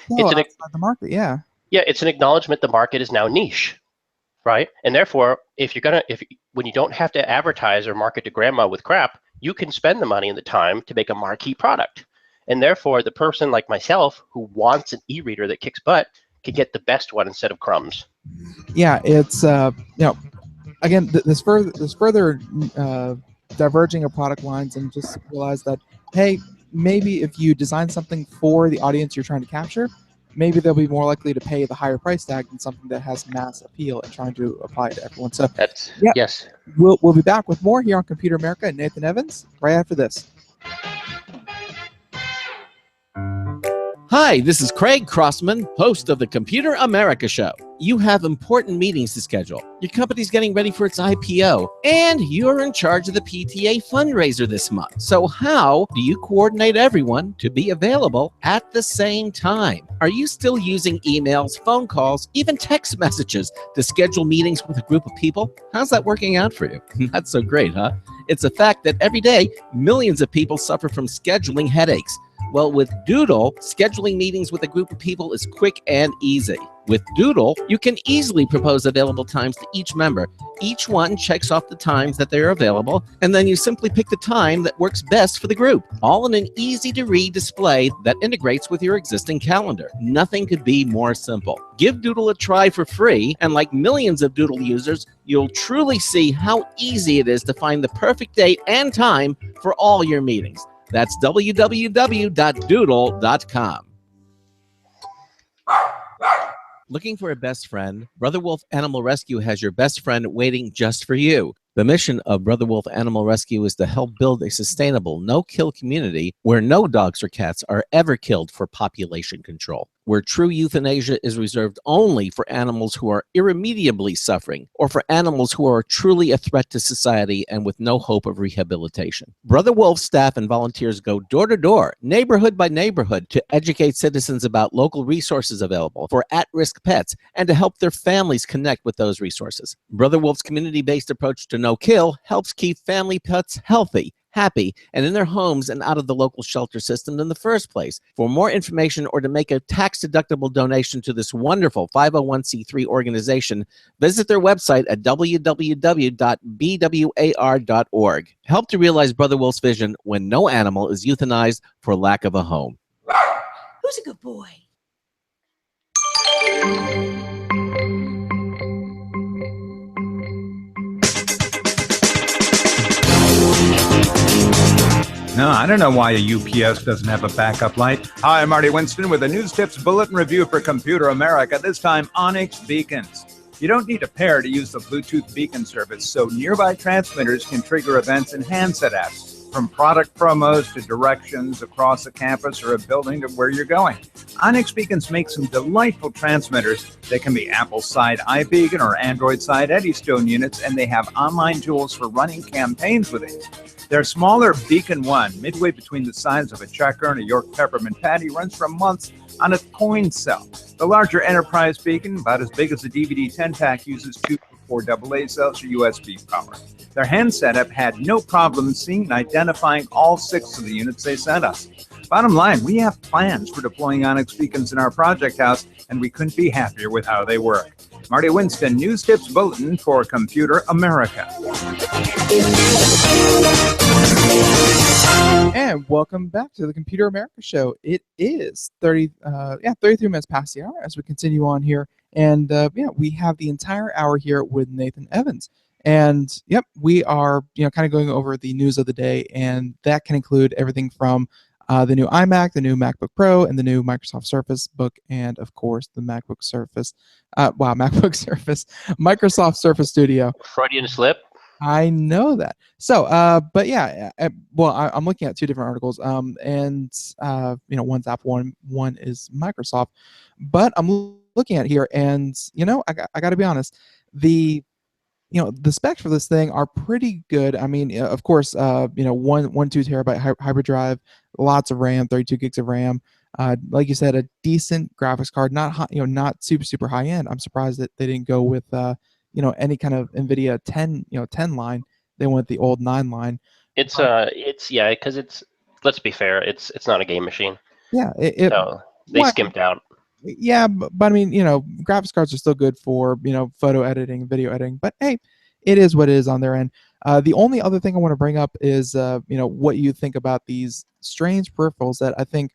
Still outside the market, yeah. Yeah, it's an acknowledgement the market is now niche, right? And therefore, when you don't have to advertise or market to grandma with crap, you can spend the money and the time to make a marquee product. And therefore, the person like myself who wants an e-reader that kicks butt can get the best one instead of crumbs. Yeah, it's again, this further diverging of product lines, and just realize that, hey, maybe if you design something for the audience you're trying to capture, maybe they'll be more likely to pay the higher price tag than something that has mass appeal and trying to apply to everyone. So Yes. We'll be back with more here on Computer America and Nathan Evans right after this. Hi, this is Craig Crossman, host of the Computer America Show. You have important meetings to schedule. Your company's getting ready for its IPO, and you're in charge of the PTA fundraiser this month. So how do you coordinate everyone to be available at the same time? Are you still using emails, phone calls, even text messages to schedule meetings with a group of people? How's that working out for you? Not so great, huh? It's a fact that every day, millions of people suffer from scheduling headaches. Well, with Doodle, scheduling meetings with a group of people is quick and easy. With Doodle, you can easily propose available times to each member. Each one checks off the times that they're available, and then you simply pick the time that works best for the group, all in an easy-to-read display that integrates with your existing calendar. Nothing could be more simple. Give Doodle a try for free, and like millions of Doodle users, you'll truly see how easy it is to find the perfect date and time for all your meetings. That's www.doodle.com. Looking for a best friend? Brother Wolf Animal Rescue has your best friend waiting just for you. The mission of Brother Wolf Animal Rescue is to help build a sustainable, no-kill community where no dogs or cats are ever killed for population control, where true euthanasia is reserved only for animals who are irremediably suffering, or for animals who are truly a threat to society and with no hope of rehabilitation. Brother Wolf staff and volunteers go door to door, neighborhood by neighborhood, to educate citizens about local resources available for at-risk pets and to help their families connect with those resources. Brother Wolf's community-based approach to no-kill helps keep family pets healthy, happy, and in their homes and out of the local shelter system in the first place. For more information or to make a tax-deductible donation to this wonderful 501c3 organization, visit their website at www.bwar.org. Help to realize Brother Wolf's vision when no animal is euthanized for lack of a home. Who's a good boy? No, I don't know why a UPS doesn't have a backup light. Hi, I'm Marty Winston with a News Tips Bulletin Review for Computer America, this time Onyx Beacons. You don't need a pair to use the Bluetooth beacon service, so nearby transmitters can trigger events in handset apps, from product promos to directions across a campus or a building to where you're going. Onyx Beacons make some delightful transmitters. They can be Apple side iBeacon or Android side Eddystone units, and they have online tools for running campaigns with it. Their smaller Beacon 1, midway between the size of a checker and a York peppermint patty, runs for months on a coin cell. The larger Enterprise Beacon, about as big as a DVD 10-pack, uses 2 4 AA cells for USB power. Their hand setup had no problem seeing and identifying all 6 of the units they sent us. Bottom line, we have plans for deploying Onyx Beacons in our project house, and we couldn't be happier with how they work. Marty Winston, News Tips Bulletin for Computer America. And welcome back to the Computer America Show. It is 33 minutes past the hour as we continue on here. And we have the entire hour here with Nathan Evans. And we are kind of going over the news of the day, and that can include everything from the new iMac, the new MacBook Pro, and the new Microsoft Surface Book, and of course the MacBook Surface. MacBook Surface, Microsoft Surface Studio. Freudian slip. I know that. So, I'm looking at 2 different articles. One's Apple, one is Microsoft. But I'm looking at here, and I got to be honest, the specs for this thing are pretty good. I mean, of course, 1 2 terabyte hybrid drive, lots of RAM, 32 gigs of RAM. Like you said, a decent graphics card, not high, not super high end. I'm surprised that they didn't go with any kind of NVIDIA 10 line. They went the old 9 line. It's yeah, because let's be fair, it's not a game machine. Yeah, so they skimped out. Yeah, but I mean, graphics cards are still good for photo editing, video editing. But hey, it is what it is on their end. The only other thing I want to bring up is what you think about these strange peripherals that I think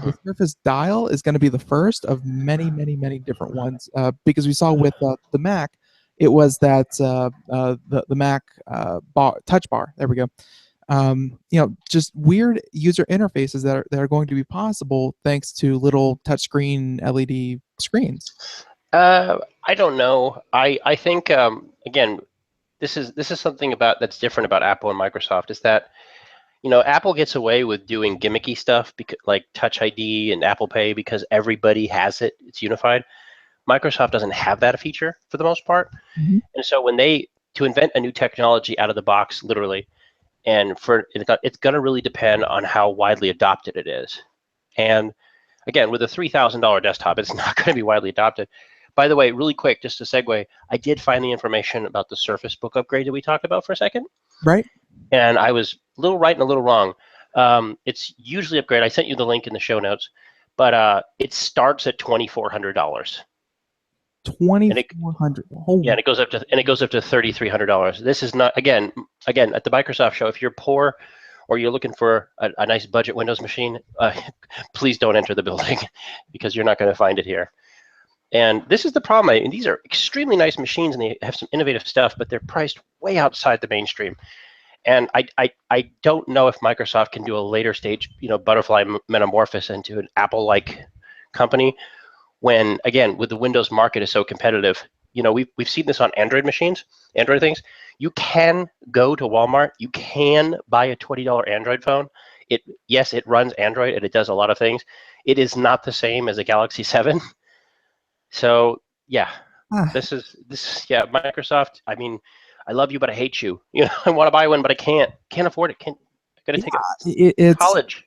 the Surface Dial is going to be the first of many, many, many different ones. Because we saw with the Mac, it was that the Mac touch bar. There we go. Just weird user interfaces that are going to be possible thanks to little touchscreen LED screens. I don't know. I think again, this is something that's different about Apple and Microsoft is that Apple gets away with doing gimmicky stuff like Touch ID and Apple Pay because everybody has it. It's unified. Microsoft doesn't have that feature for the most part, and so when to invent a new technology out of the box, literally. And it's going to really depend on how widely adopted it is. And again, with a $3,000 desktop, it's not going to be widely adopted. By the way, really quick, just to segue, I did find the information about the Surface Book upgrade that we talked about for a second. Right. And I was a little right and a little wrong. It's usually upgrade. I sent you the link in the show notes, but it starts at $2,400. $2,400. Yeah, and it goes up to $3,300. This is not again at the Microsoft show. If you're poor or you're looking for a nice budget Windows machine, please don't enter the building because you're not going to find it here. And this is the problem. These are extremely nice machines and they have some innovative stuff, but they're priced way outside the mainstream. And I don't know if Microsoft can do a later stage, butterfly metamorphosis into an Apple-like company. When again, with the Windows market is so competitive, we've seen this on Android machines, Android things. You can go to Walmart, you can buy a $20 Android phone. Yes, it runs Android and it does a lot of things. It is not the same as a Galaxy 7. So yeah, this is Microsoft. I mean, I love you, but I hate you. I want to buy one, but I can't afford it. I'm gonna take it college.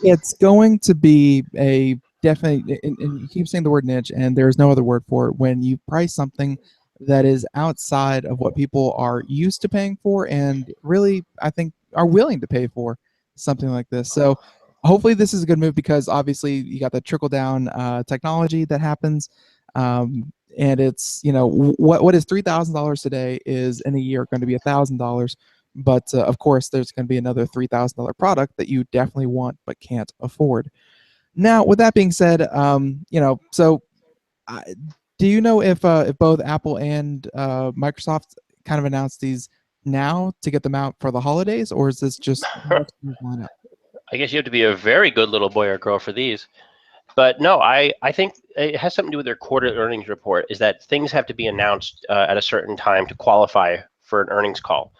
It's going to be a definitely, and you keep saying the word niche, and there's no other word for it. When you price something that is outside of what people are used to paying for, and really, I think, are willing to pay for something like this. So, hopefully, this is a good move because obviously you got the trickle down technology that happens, and it's what is $3,000 today is in a year going to be $1,000. But of course, there's going to be another $3,000 product that you definitely want but can't afford. Now, with that being said, so do you know if both Apple and Microsoft kind of announced these now to get them out for the holidays, or is this just lineup? I guess you have to be a very good little boy or girl for these. But no, I think it has something to do with their quarterly earnings report, is that things have to be announced at a certain time to qualify for an earnings call.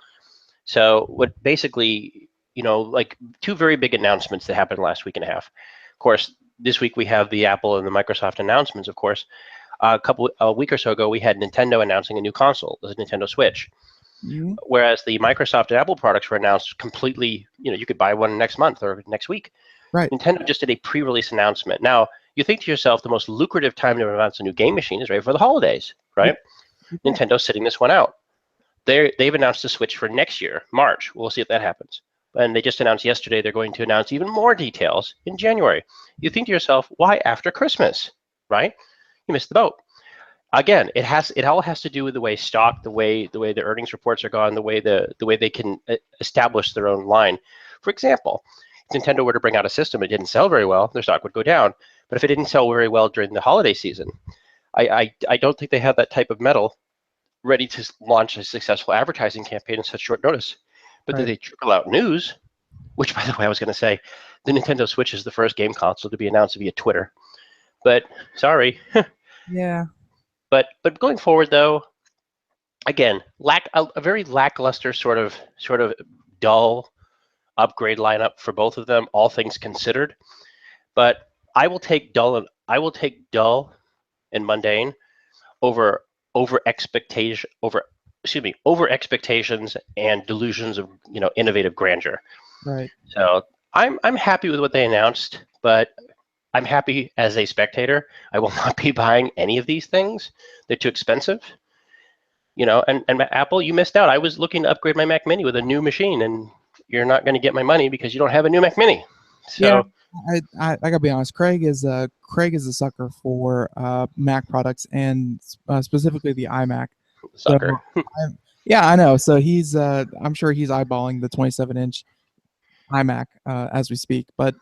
So what basically, like two very big announcements that happened last week and a half. Of course, this week we have the Apple and the Microsoft announcements, of course. A week or so ago, we had Nintendo announcing a new console, the Nintendo Switch. Mm-hmm. Whereas the Microsoft and Apple products were announced completely, you could buy one next month or next week. Right. Nintendo just did a pre-release announcement. Now, you think to yourself, the most lucrative time to announce a new game machine is right for the holidays, right? Mm-hmm. Nintendo's sitting this one out. They've announced a Switch for next year, March. We'll see if that happens. And they just announced yesterday they're going to announce even more details in January. You think to yourself, why after Christmas, right? You missed the boat. Again, it all has to do with the way stock, the way the earnings reports are gone, the way they can establish their own line. For example, if Nintendo were to bring out a system it didn't sell very well, their stock would go down. But if it didn't sell very well during the holiday season, I don't think they have that type of metal ready to launch a successful advertising campaign in such short notice. But did they trickle out news? Which, by the way, I was going to say, the Nintendo Switch is the first game console to be announced via Twitter. But sorry. Yeah. But going forward, though, again, a very lackluster sort of dull upgrade lineup for both of them, all things considered. But I will take dull and mundane over expectations and delusions of innovative grandeur. Right. So I'm happy with what they announced, but I'm happy as a spectator. I will not be buying any of these things. They're too expensive. And Apple, you missed out. I was looking to upgrade my Mac Mini with a new machine, and you're not going to get my money because you don't have a new Mac Mini. Yeah, So I gotta be honest. Craig is a sucker for Mac products and specifically the iMac. So sucker. yeah, I know. So he's I'm sure he's eyeballing the 27-inch iMac as we speak. But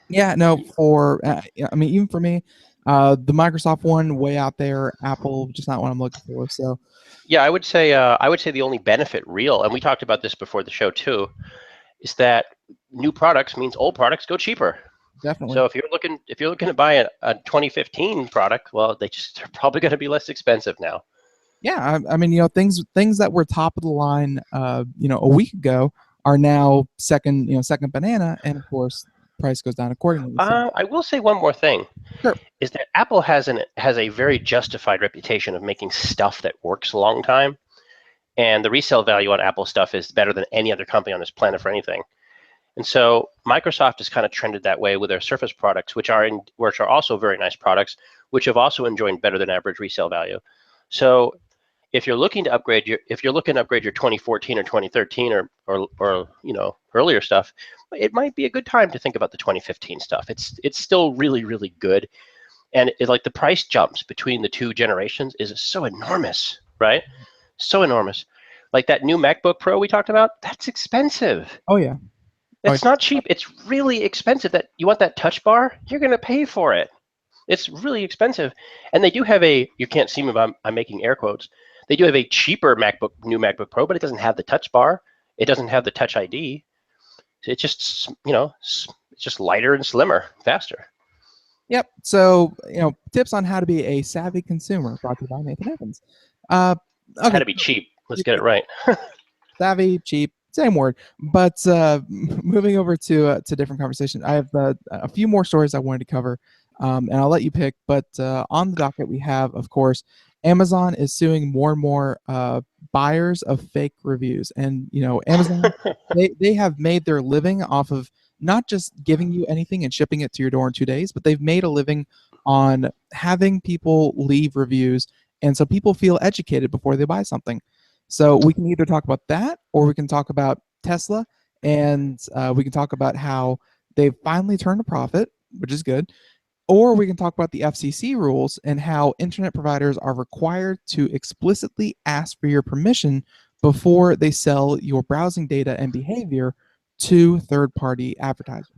yeah, no, for yeah, I mean, even for me, the Microsoft one way out there, Apple just not what I'm looking for. So Yeah, I would say the only benefit real, and we talked about this before the show too, is that new products means old products go cheaper. definitely. So if you're looking to buy a 2015 product, well, they're probably going to be less expensive now. Yeah, I mean, things that were top of the line, a week ago are now second banana, and of course, price goes down accordingly. So, I will say one more thing. sure. Is that Apple has a very justified reputation of making stuff that works a long time, and the resale value on Apple stuff is better than any other company on this planet for anything. And so Microsoft has kind of trended that way with their Surface products, which are also very nice products, which have also enjoyed better than average resale value. So if you're looking to upgrade your 2014 or 2013 or earlier stuff, it might be a good time to think about the 2015 stuff. It's still really, really good. And like the price jumps between the two generations is so enormous, right? So enormous. Like that new MacBook Pro we talked about, that's expensive. Oh yeah. It's not cheap. It's really expensive. That you want that touch bar, you're going to pay for it. It's really expensive. And they do have you can't see me, but I'm making air quotes. They do have a cheaper new MacBook Pro, but it doesn't have the touch bar. It doesn't have the Touch ID. It's just, it's just lighter and slimmer, faster. Yep. So tips on how to be a savvy consumer, brought to you by Nathan Evans. Okay. How to be cheap. Let's get it right. Savvy, cheap, same word. But moving over to different conversation, I have a few more stories I wanted to cover, and I'll let you pick. But on the docket, we have, of course, Amazon is suing more and more buyers of fake reviews, and Amazon they have made their living off of not just giving you anything and shipping it to your door in 2 days, but they've made a living on having people leave reviews, and so people feel educated before they buy something. So we can either talk about that, or we can talk about Tesla, and we can talk about how they've finally turned a profit, which is good. Or we can talk about the FCC rules and how internet providers are required to explicitly ask for your permission before they sell your browsing data and behavior to third-party advertisers.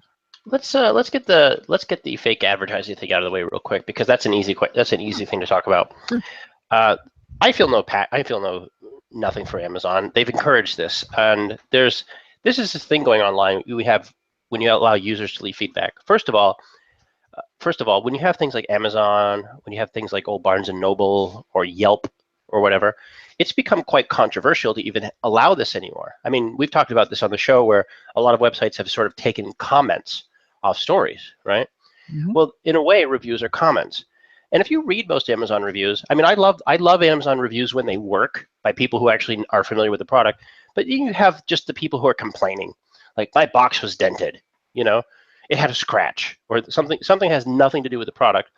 Let's get the fake advertising thing out of the way real quick, because that's an easy thing to talk about. Sure. I feel nothing for Amazon. They've encouraged this, and this is this thing going online. We have when you allow users to leave feedback. First of all, when you have things like Amazon, when you have things like old Barnes and Noble or Yelp or whatever, it's become quite controversial to even allow this anymore. I mean, we've talked about this on the show where a lot of websites have sort of taken comments off stories, right? Mm-hmm. Well, in a way, reviews are comments. And if you read most Amazon reviews, I mean, I love Amazon reviews when they work by people who actually are familiar with the product. But you have just the people who are complaining, like my box was dented, it had a scratch, or something has nothing to do with the product.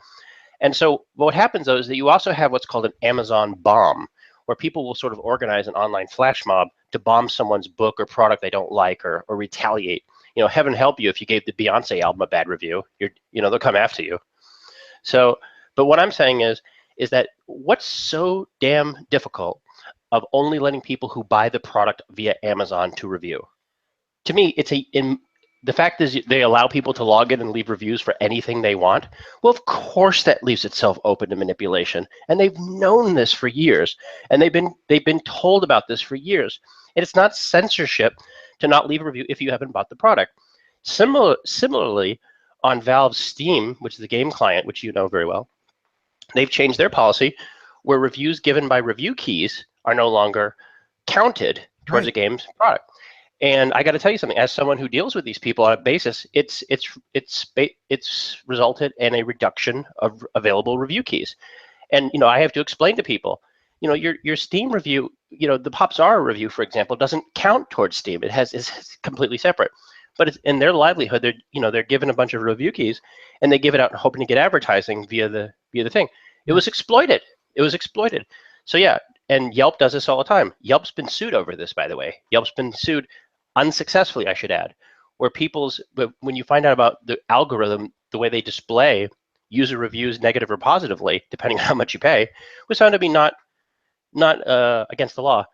And so what happens though is that you also have what's called an Amazon bomb, where people will sort of organize an online flash mob to bomb someone's book or product they don't like, or retaliate. Heaven help you if you gave the Beyonce album a bad review. They'll come after you. So, but what I'm saying is that what's so damn difficult of only letting people who buy the product via Amazon to review? To me, the fact is they allow people to log in and leave reviews for anything they want. Well, of course that leaves itself open to manipulation, and they've known this for years, and they've been told about this for years. And it's not censorship to not leave a review if you haven't bought the product. Similarly, on Valve's Steam, which is the game client, which you know very well, they've changed their policy where reviews given by review keys are no longer counted towards a game's product. And I got to tell you something. As someone who deals with these people on a basis, it's resulted in a reduction of available review keys. And I have to explain to people, your Steam review, the Popzara review, for example, doesn't count towards Steam. It's completely separate. but it's in their livelihood. They're given a bunch of review keys, and they give it out hoping to get advertising via the thing. It was exploited. It was exploited. So yeah, and Yelp does this all the time. Yelp's been sued over this, by the way. Yelp's been sued unsuccessfully, I should add, where when you find out about the algorithm, the way they display user reviews, negative or positively, depending on how much you pay, was found to be not against the law.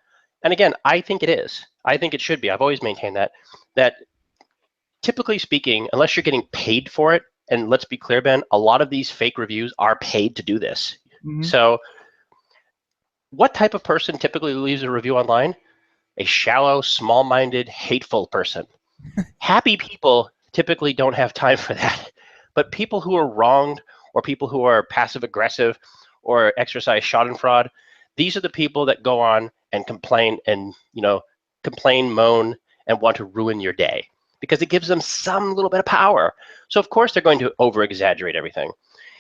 And again, I think it is. I think it should be. I've always maintained that typically speaking, unless you're getting paid for it, and let's be clear, Ben, a lot of these fake reviews are paid to do this. Mhm. So what type of person typically leaves a review online? A shallow, small-minded, hateful person. Happy people typically don't have time for that. But people who are wronged, or people who are passive-aggressive, or exercise schadenfreude, these are the people that go on and complain and, moan, and want to ruin your day because it gives them some little bit of power. So of course they're going to over-exaggerate everything.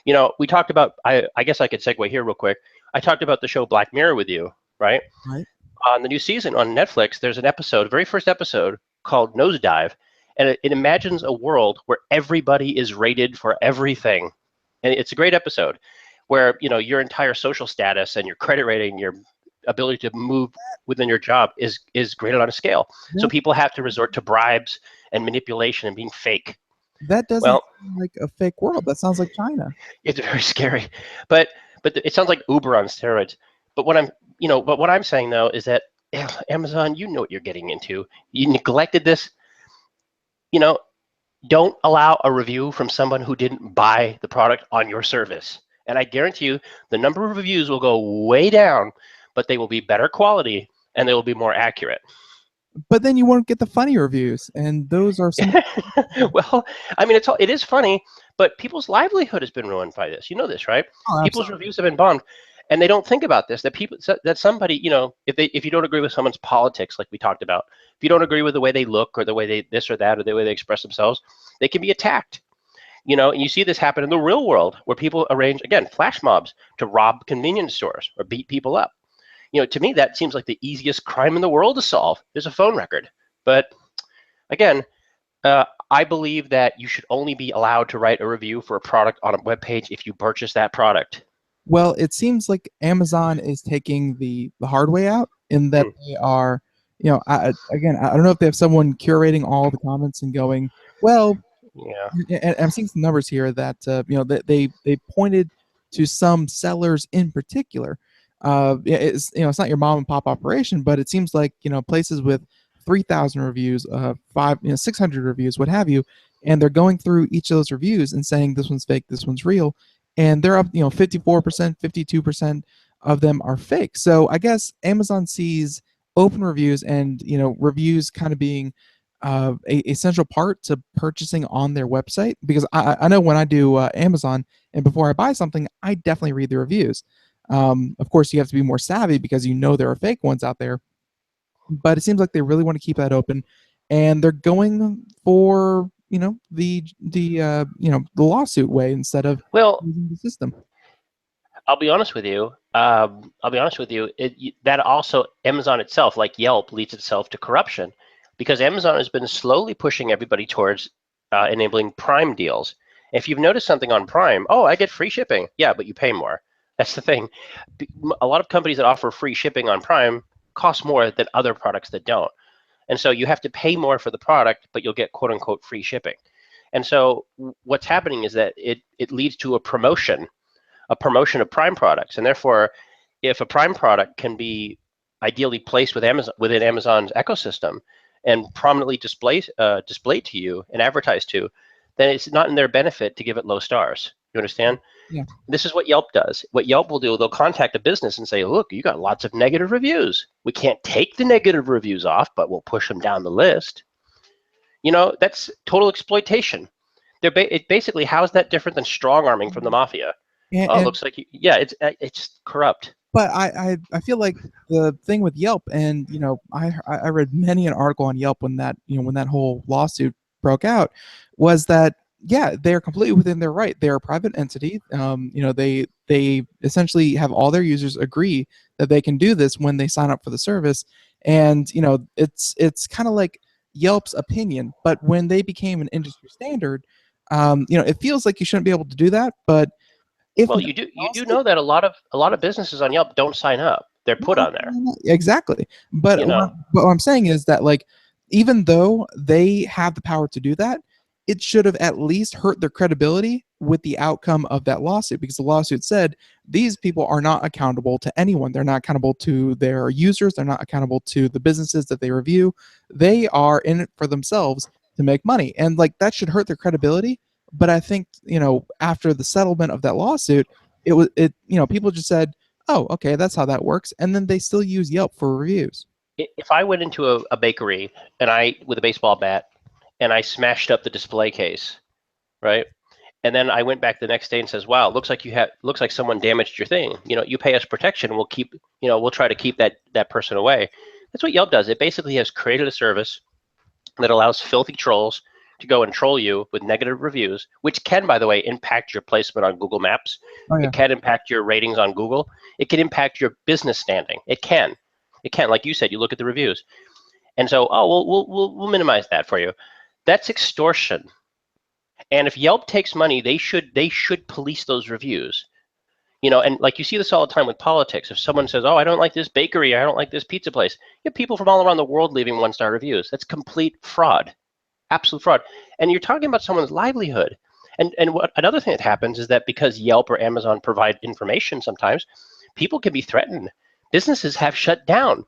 We talked about, I guess I could segue here real quick. I talked about the show Black Mirror with you, right? Right. On the new season on Netflix, there's an episode, very first episode, called Nosedive, and it imagines a world where everybody is rated for everything. And it's a great episode where, your entire social status and your credit rating, your ability to move within your job is graded on a scale. Yeah. So people have to resort to bribes and manipulation and being fake. That doesn't Well, sound like a fake world. That sounds like China. it's very scary, but it sounds like Uber on steroids. But what I'm saying though is that Amazon, you know what you're getting into. You neglected this. Don't allow a review from someone who didn't buy the product on your service. And I guarantee you, the number of reviews will go way down, but they will be better quality and they will be more accurate. But then you won't get the funny reviews, and those are some. Well, I mean, it is funny, but people's livelihood has been ruined by this. You know this, right? Oh, People's reviews have been bombed, and they don't think about this. That somebody, if you don't agree with someone's politics, like we talked about, if you don't agree with the way they look or the way they this or that or the way they express themselves, they can be attacked. And you see this happen in the real world where people arrange, again, flash mobs to rob convenience stores or beat people up. To me, that seems like the easiest crime in the world to solve. There's a phone record. But again, I believe that you should only be allowed to write a review for a product on a web page if you purchase that product. Well, it seems like Amazon is taking the hard way out in that they are, I don't know if they have someone curating all the comments and going, well, yeah. And I'm seeing some numbers here that they pointed to some sellers in particular. It's it's not your mom and pop operation, but it seems like places with 3,000 reviews, 600 reviews, what have you, and they're going through each of those reviews and saying this one's fake, this one's real, and they're up 54%, 52% of them are fake. So I guess Amazon sees open reviews and reviews kind of being a central part to purchasing on their website, because I know when I do Amazon and before I buy something, I definitely read the reviews. Of course, you have to be more savvy because there are fake ones out there, but it seems like they really want to keep that open, and they're going for the lawsuit way instead of using the system. I'll be honest with you. That also Amazon itself, like Yelp, leads itself to corruption, because Amazon has been slowly pushing everybody towards enabling Prime deals. If you've noticed something on Prime, I get free shipping. Yeah, but you pay more. That's the thing. A lot of companies that offer free shipping on Prime cost more than other products that don't. And so you have to pay more for the product, but you'll get quote unquote free shipping. And so what's happening is that it leads to a promotion of Prime products. And therefore, if a Prime product can be ideally placed within Amazon's ecosystem and prominently displayed to you and advertised to, then it's not in their benefit to give it low stars. You understand? Yeah. This is what Yelp does. What Yelp will do, they'll contact a business and say, look, you got lots of negative reviews. We can't take the negative reviews off, but we'll push them down the list. That's total exploitation. Basically, how is that different than strong arming from the mafia? And, it looks like, it's corrupt. But I feel like the thing with Yelp, and I read many an article on Yelp when that whole lawsuit broke out, was that they're completely within their right. They're a private entity. They essentially have all their users agree that they can do this when they sign up for the service, and it's kind of like Yelp's opinion. But when they became an industry standard, it feels like you shouldn't be able to do that. But if Well, you do know that a lot of businesses on Yelp don't sign up. They're put on there. Exactly. But You know. what I'm saying is that, like, even though they have the power to do that, it should have at least hurt their credibility with the outcome of that lawsuit, because the lawsuit said these people are not accountable to anyone. They're not accountable to their users. They're not accountable to the businesses that they review. They are in it for themselves to make money. And like that should hurt their credibility. But I think, after the settlement of that lawsuit, people just said, oh, okay, that's how that works. And then they still use Yelp for reviews. If I went into a bakery with a baseball bat and I smashed up the display case, right? And then I went back the next day and says, wow, looks like someone damaged your thing. You pay us protection. We'll try to keep that person away. That's what Yelp does. It basically has created a service that allows filthy trolls to go and troll you with negative reviews, which can, by the way, impact your placement on Google Maps. Oh, yeah. It can impact your ratings on Google. It can impact your business standing. It can. Like you said, you look at the reviews. And so, we'll minimize that for you. That's extortion. And if Yelp takes money, they should police those reviews. And like you see this all the time with politics. If someone says, oh, I don't like this bakery, I don't like this pizza place, you have people from all around the world leaving 1-star reviews. That's complete fraud. Absolute fraud. And you're talking about someone's livelihood. And another thing that happens is that because Yelp or Amazon provide information sometimes, people can be threatened. Businesses have shut down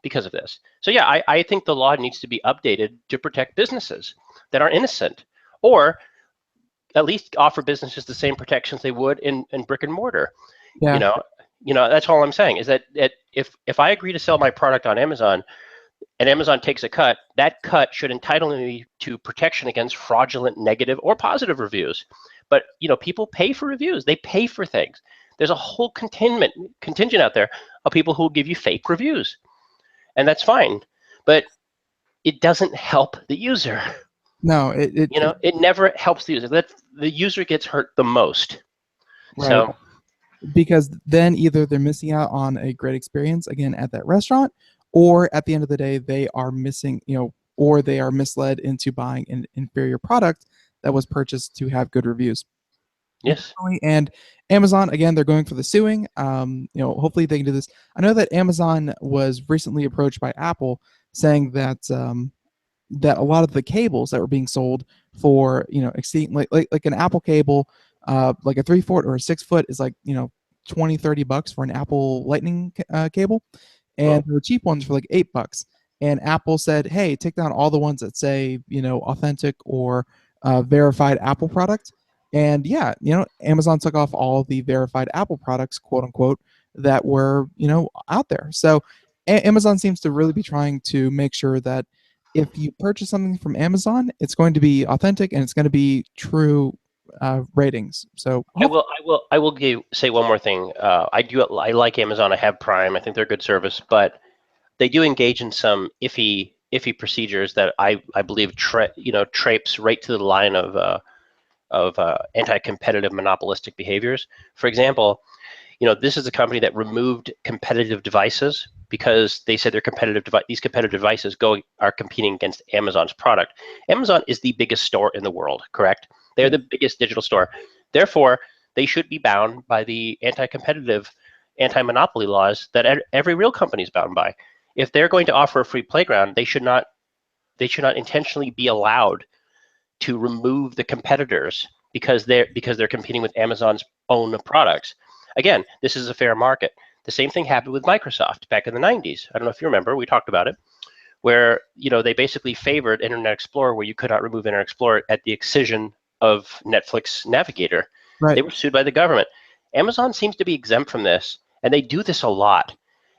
because of this. So yeah, I think the law needs to be updated to protect businesses that are innocent, or at least offer businesses the same protections they would in brick and mortar. Yeah. That's all I'm saying is that if I agree to sell my product on Amazon and Amazon takes a cut, that cut should entitle me to protection against fraudulent negative or positive reviews. But people pay for reviews. They pay for things. There's a whole contingent out there of people who will give you fake reviews. And that's fine. But it doesn't help the user. No, it never helps the user. The user gets hurt the most. Right. So, because then either they're missing out on a great experience again at that restaurant, or at the end of the day they are missing, or they are misled into buying an inferior product that was purchased to have good reviews. Yes. And Amazon, again, they're going for the suing. Hopefully they can do this. I know that Amazon was recently approached by Apple saying that that a lot of the cables that were being sold for, exceeding like an Apple cable, like a 3-foot or a 6-foot is like, $20-$30 for an Apple Lightning cable. And there were cheap ones for like $8. And Apple said, hey, take down all the ones that say, authentic or verified Apple product. And yeah, Amazon took off all the verified Apple products, quote unquote, that were, out there. So Amazon seems to really be trying to make sure that if you purchase something from Amazon, it's going to be authentic and it's going to be true ratings. So I will say one more thing. I like Amazon. I have Prime. I think they're a good service, but they do engage in some iffy procedures that I believe traipse right to the line of anti-competitive monopolistic behaviors. For example, this is a company that removed competitive devices because they said these competitive devices are competing against Amazon's product. Amazon is the biggest store in the world, correct? They're the biggest digital store. Therefore, they should be bound by the anti-competitive, anti-monopoly laws that every real company is bound by. If they're going to offer a free playground, they should not intentionally be allowed to remove the competitors because they're competing with Amazon's own products. Again, this is a fair market. The same thing happened with Microsoft back in the 90s. I don't know if you remember, we talked about it, where they basically favored Internet Explorer, where you could not remove Internet Explorer at the excision of Netflix Navigator. Right. They were sued by the government. Amazon seems to be exempt from this, and they do this a lot.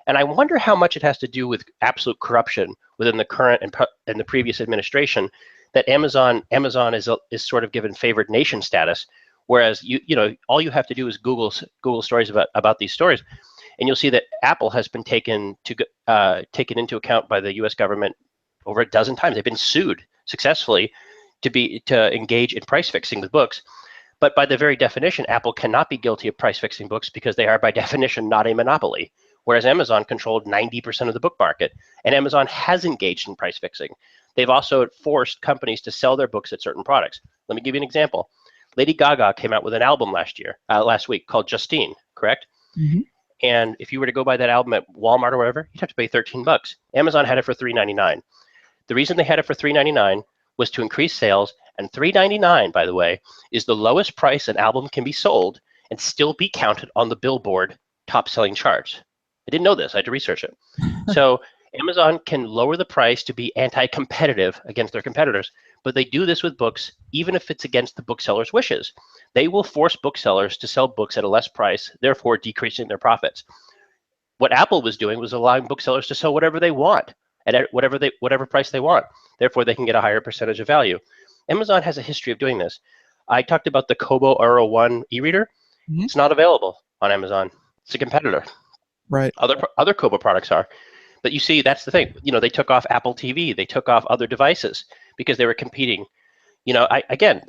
And I wonder how much it has to do with absolute corruption within the current and the previous administration, that Amazon is sort of given favored nation status, whereas all you have to do is Google stories about these stories, and you'll see that Apple has been taken into account by the U.S. government over a dozen times. They've been sued successfully to engage in price fixing with books. But by the very definition, Apple cannot be guilty of price fixing books because they are by definition not a monopoly, whereas Amazon controlled 90% of the book market, and Amazon has engaged in price fixing. They've also forced companies to sell their books at certain products. Let me give you an example. Lady Gaga came out with an album last week called Justine, correct? Mm-hmm. And if you were to go buy that album at Walmart or wherever, you'd have to pay $13. Amazon had it for $3.99. The reason they had it for $3.99 was to increase sales, and $3.99, by the way, is the lowest price an album can be sold and still be counted on the Billboard top-selling charts. I didn't know this. I had to research it. So Amazon can lower the price to be anti-competitive against their competitors, but they do this with books even if it's against the bookseller's wishes. They will force booksellers to sell books at a less price, therefore decreasing their profits. What Apple was doing was allowing booksellers to sell whatever they want and at whatever price they want. Therefore, they can get a higher percentage of value. Amazon has a history of doing this. I talked about the Kobo Aero 1 e-reader. Mm-hmm. It's not available on Amazon. It's a competitor. Right. Other Kobo products are. But you see, that's the thing. They took off Apple TV. They took off other devices because they were competing. Again,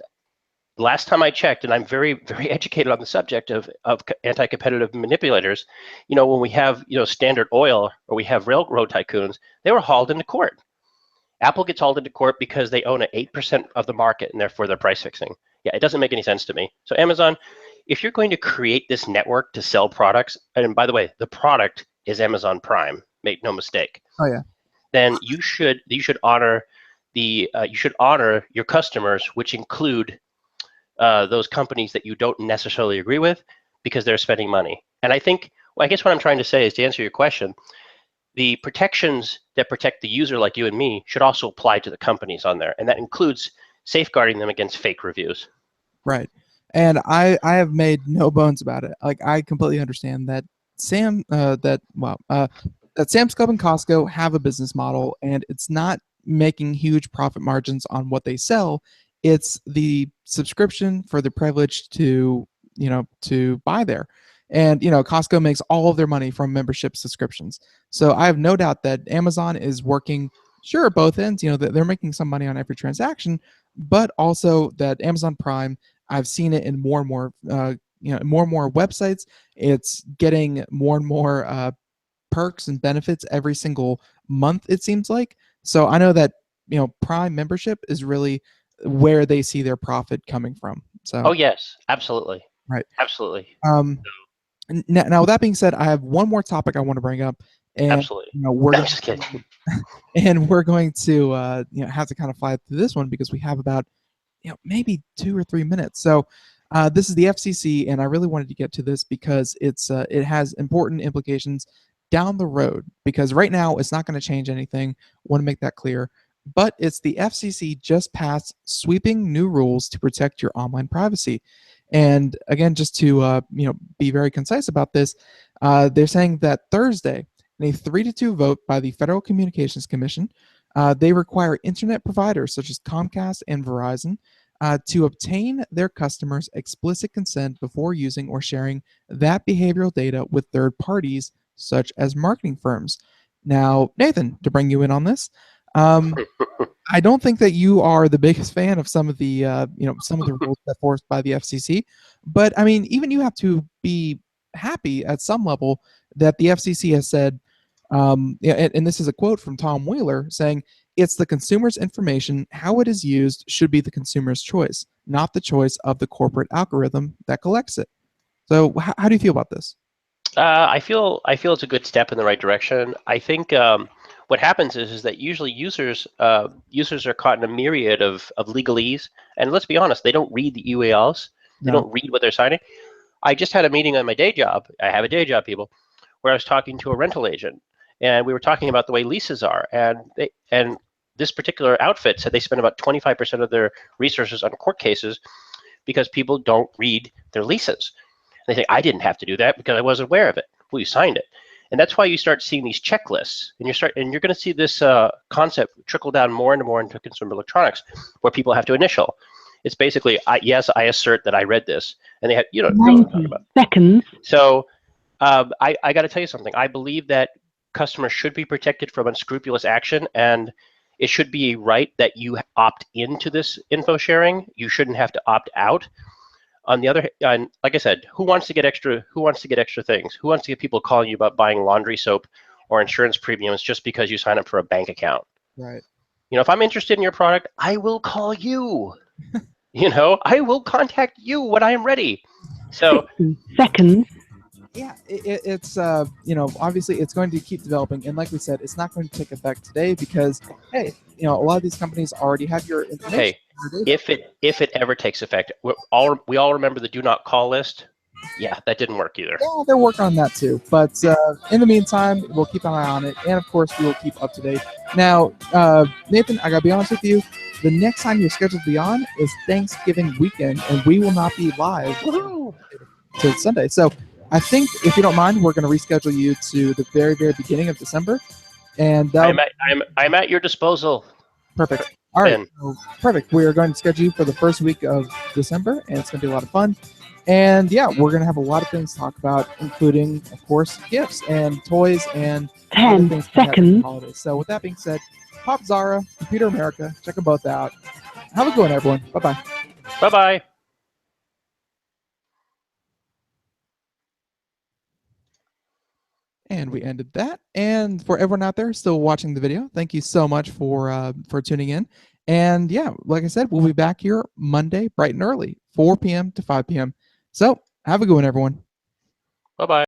last time I checked, and I'm very, very educated on the subject of anti-competitive manipulators, when we have, Standard Oil or we have railroad tycoons, they were hauled into court. Apple gets hauled into court because they own 8% of the market and therefore they're price fixing. Yeah, it doesn't make any sense to me. So Amazon, if you're going to create this network to sell products, and by the way, the product is Amazon Prime, make no mistake. Oh yeah. Then you should honor your customers, which include those companies that you don't necessarily agree with because they're spending money. And I guess what I'm trying to say is, to answer your question, the protections that protect the user like you and me should also apply to the companies on there. And that includes safeguarding them against fake reviews. Right. And I have made no bones about it. Like, I completely understand that Sam's Club and Costco have a business model, and it's not making huge profit margins on what they sell. It's the subscription for the privilege to buy there. And Costco makes all of their money from membership subscriptions. So I have no doubt that Amazon is working, sure, at both ends. They're making some money on every transaction, but also that Amazon Prime, I've seen it in more and more websites. It's getting more and more perks and benefits every single month, it seems like. So I know that Prime membership is really where they see their profit coming from. So yes, absolutely. Right. Absolutely. Now with that being said, I have one more topic I want to bring up, and absolutely. We're I'm just kidding. And we're going to have to kind of fly through this one because we have about maybe 2 or 3 minutes. So this is the FCC, and I really wanted to get to this because it has important implications down the road, because right now it's not going to change anything. Want to make that clear. But it's the FCC just passed sweeping new rules to protect your online privacy. And again, just to be very concise about this, they're saying that Thursday, in a 3-2 vote by the Federal Communications Commission, they require internet providers such as Comcast and Verizon to obtain their customers' explicit consent before using or sharing that behavioral data with third parties, such as marketing firms. Now, Nathan, to bring you in on this, I don't think that you are the biggest fan of some of the rules set forth by the FCC, but I mean, even you have to be happy at some level that the FCC has said, and this is a quote from Tom Wheeler saying, "It's the consumer's information. How it is used should be the consumer's choice, not the choice of the corporate algorithm that collects it." So, how do you feel about this? I feel it's a good step in the right direction. I think what happens is that usually users are caught in a myriad of legalese, and let's be honest, they don't read the UALs. They don't read what they're signing. I just had a meeting on my day job. I have a day job, people, where I was talking to a rental agent, and we were talking about the way leases are, and this particular outfit said they spend about 25% of their resources on court cases because people don't read their leases. They say, I didn't have to do that because I wasn't aware of it. Well, you signed it. And that's why you start seeing these checklists, and you're going to see this concept trickle down more and more into consumer electronics, where people have to initial. It's basically, yes, I assert that I read this, and they have, 90 seconds. So I got to tell you something. I believe that customers should be protected from unscrupulous action, and it should be a right that you opt into this info sharing. You shouldn't have to opt out. On the other hand, like I said, who wants to get extra things? Who wants to get people calling you about buying laundry soap or insurance premiums just because you sign up for a bank account? Right. if I'm interested in your product, I will call you. I will contact you when I am ready. So 60 seconds. Yeah, it's obviously it's going to keep developing, and like we said, it's not going to take effect today because hey, a lot of these companies already have your information. Hey, if it ever takes effect, we all remember the do not call list. Yeah, that didn't work either. Yeah, they're working on that too. But in the meantime, we'll keep an eye on it, and of course, we will keep up to date. Now, Nathan, I gotta be honest with you. The next time you're scheduled to be on is Thanksgiving weekend, and we will not be live till Sunday. So I think, if you don't mind, we're going to reschedule you to the very, very beginning of December, and I'm at your disposal. Perfect. All right, Ben. so, perfect. We are going to schedule you for the first week of December, and it's going to be a lot of fun. And yeah, we're going to have a lot of things to talk about, including, of course, gifts and toys and 10 seconds. holidays. So with that being said, Popzara, Computer America, check them both out. Have a good one, everyone. Bye-bye. Bye-bye. And we ended that. And for everyone out there still watching the video, thank you so much for tuning in. And yeah, like I said, we'll be back here Monday, bright and early, 4 p.m. to 5 p.m. So have a good one, everyone. Bye-bye.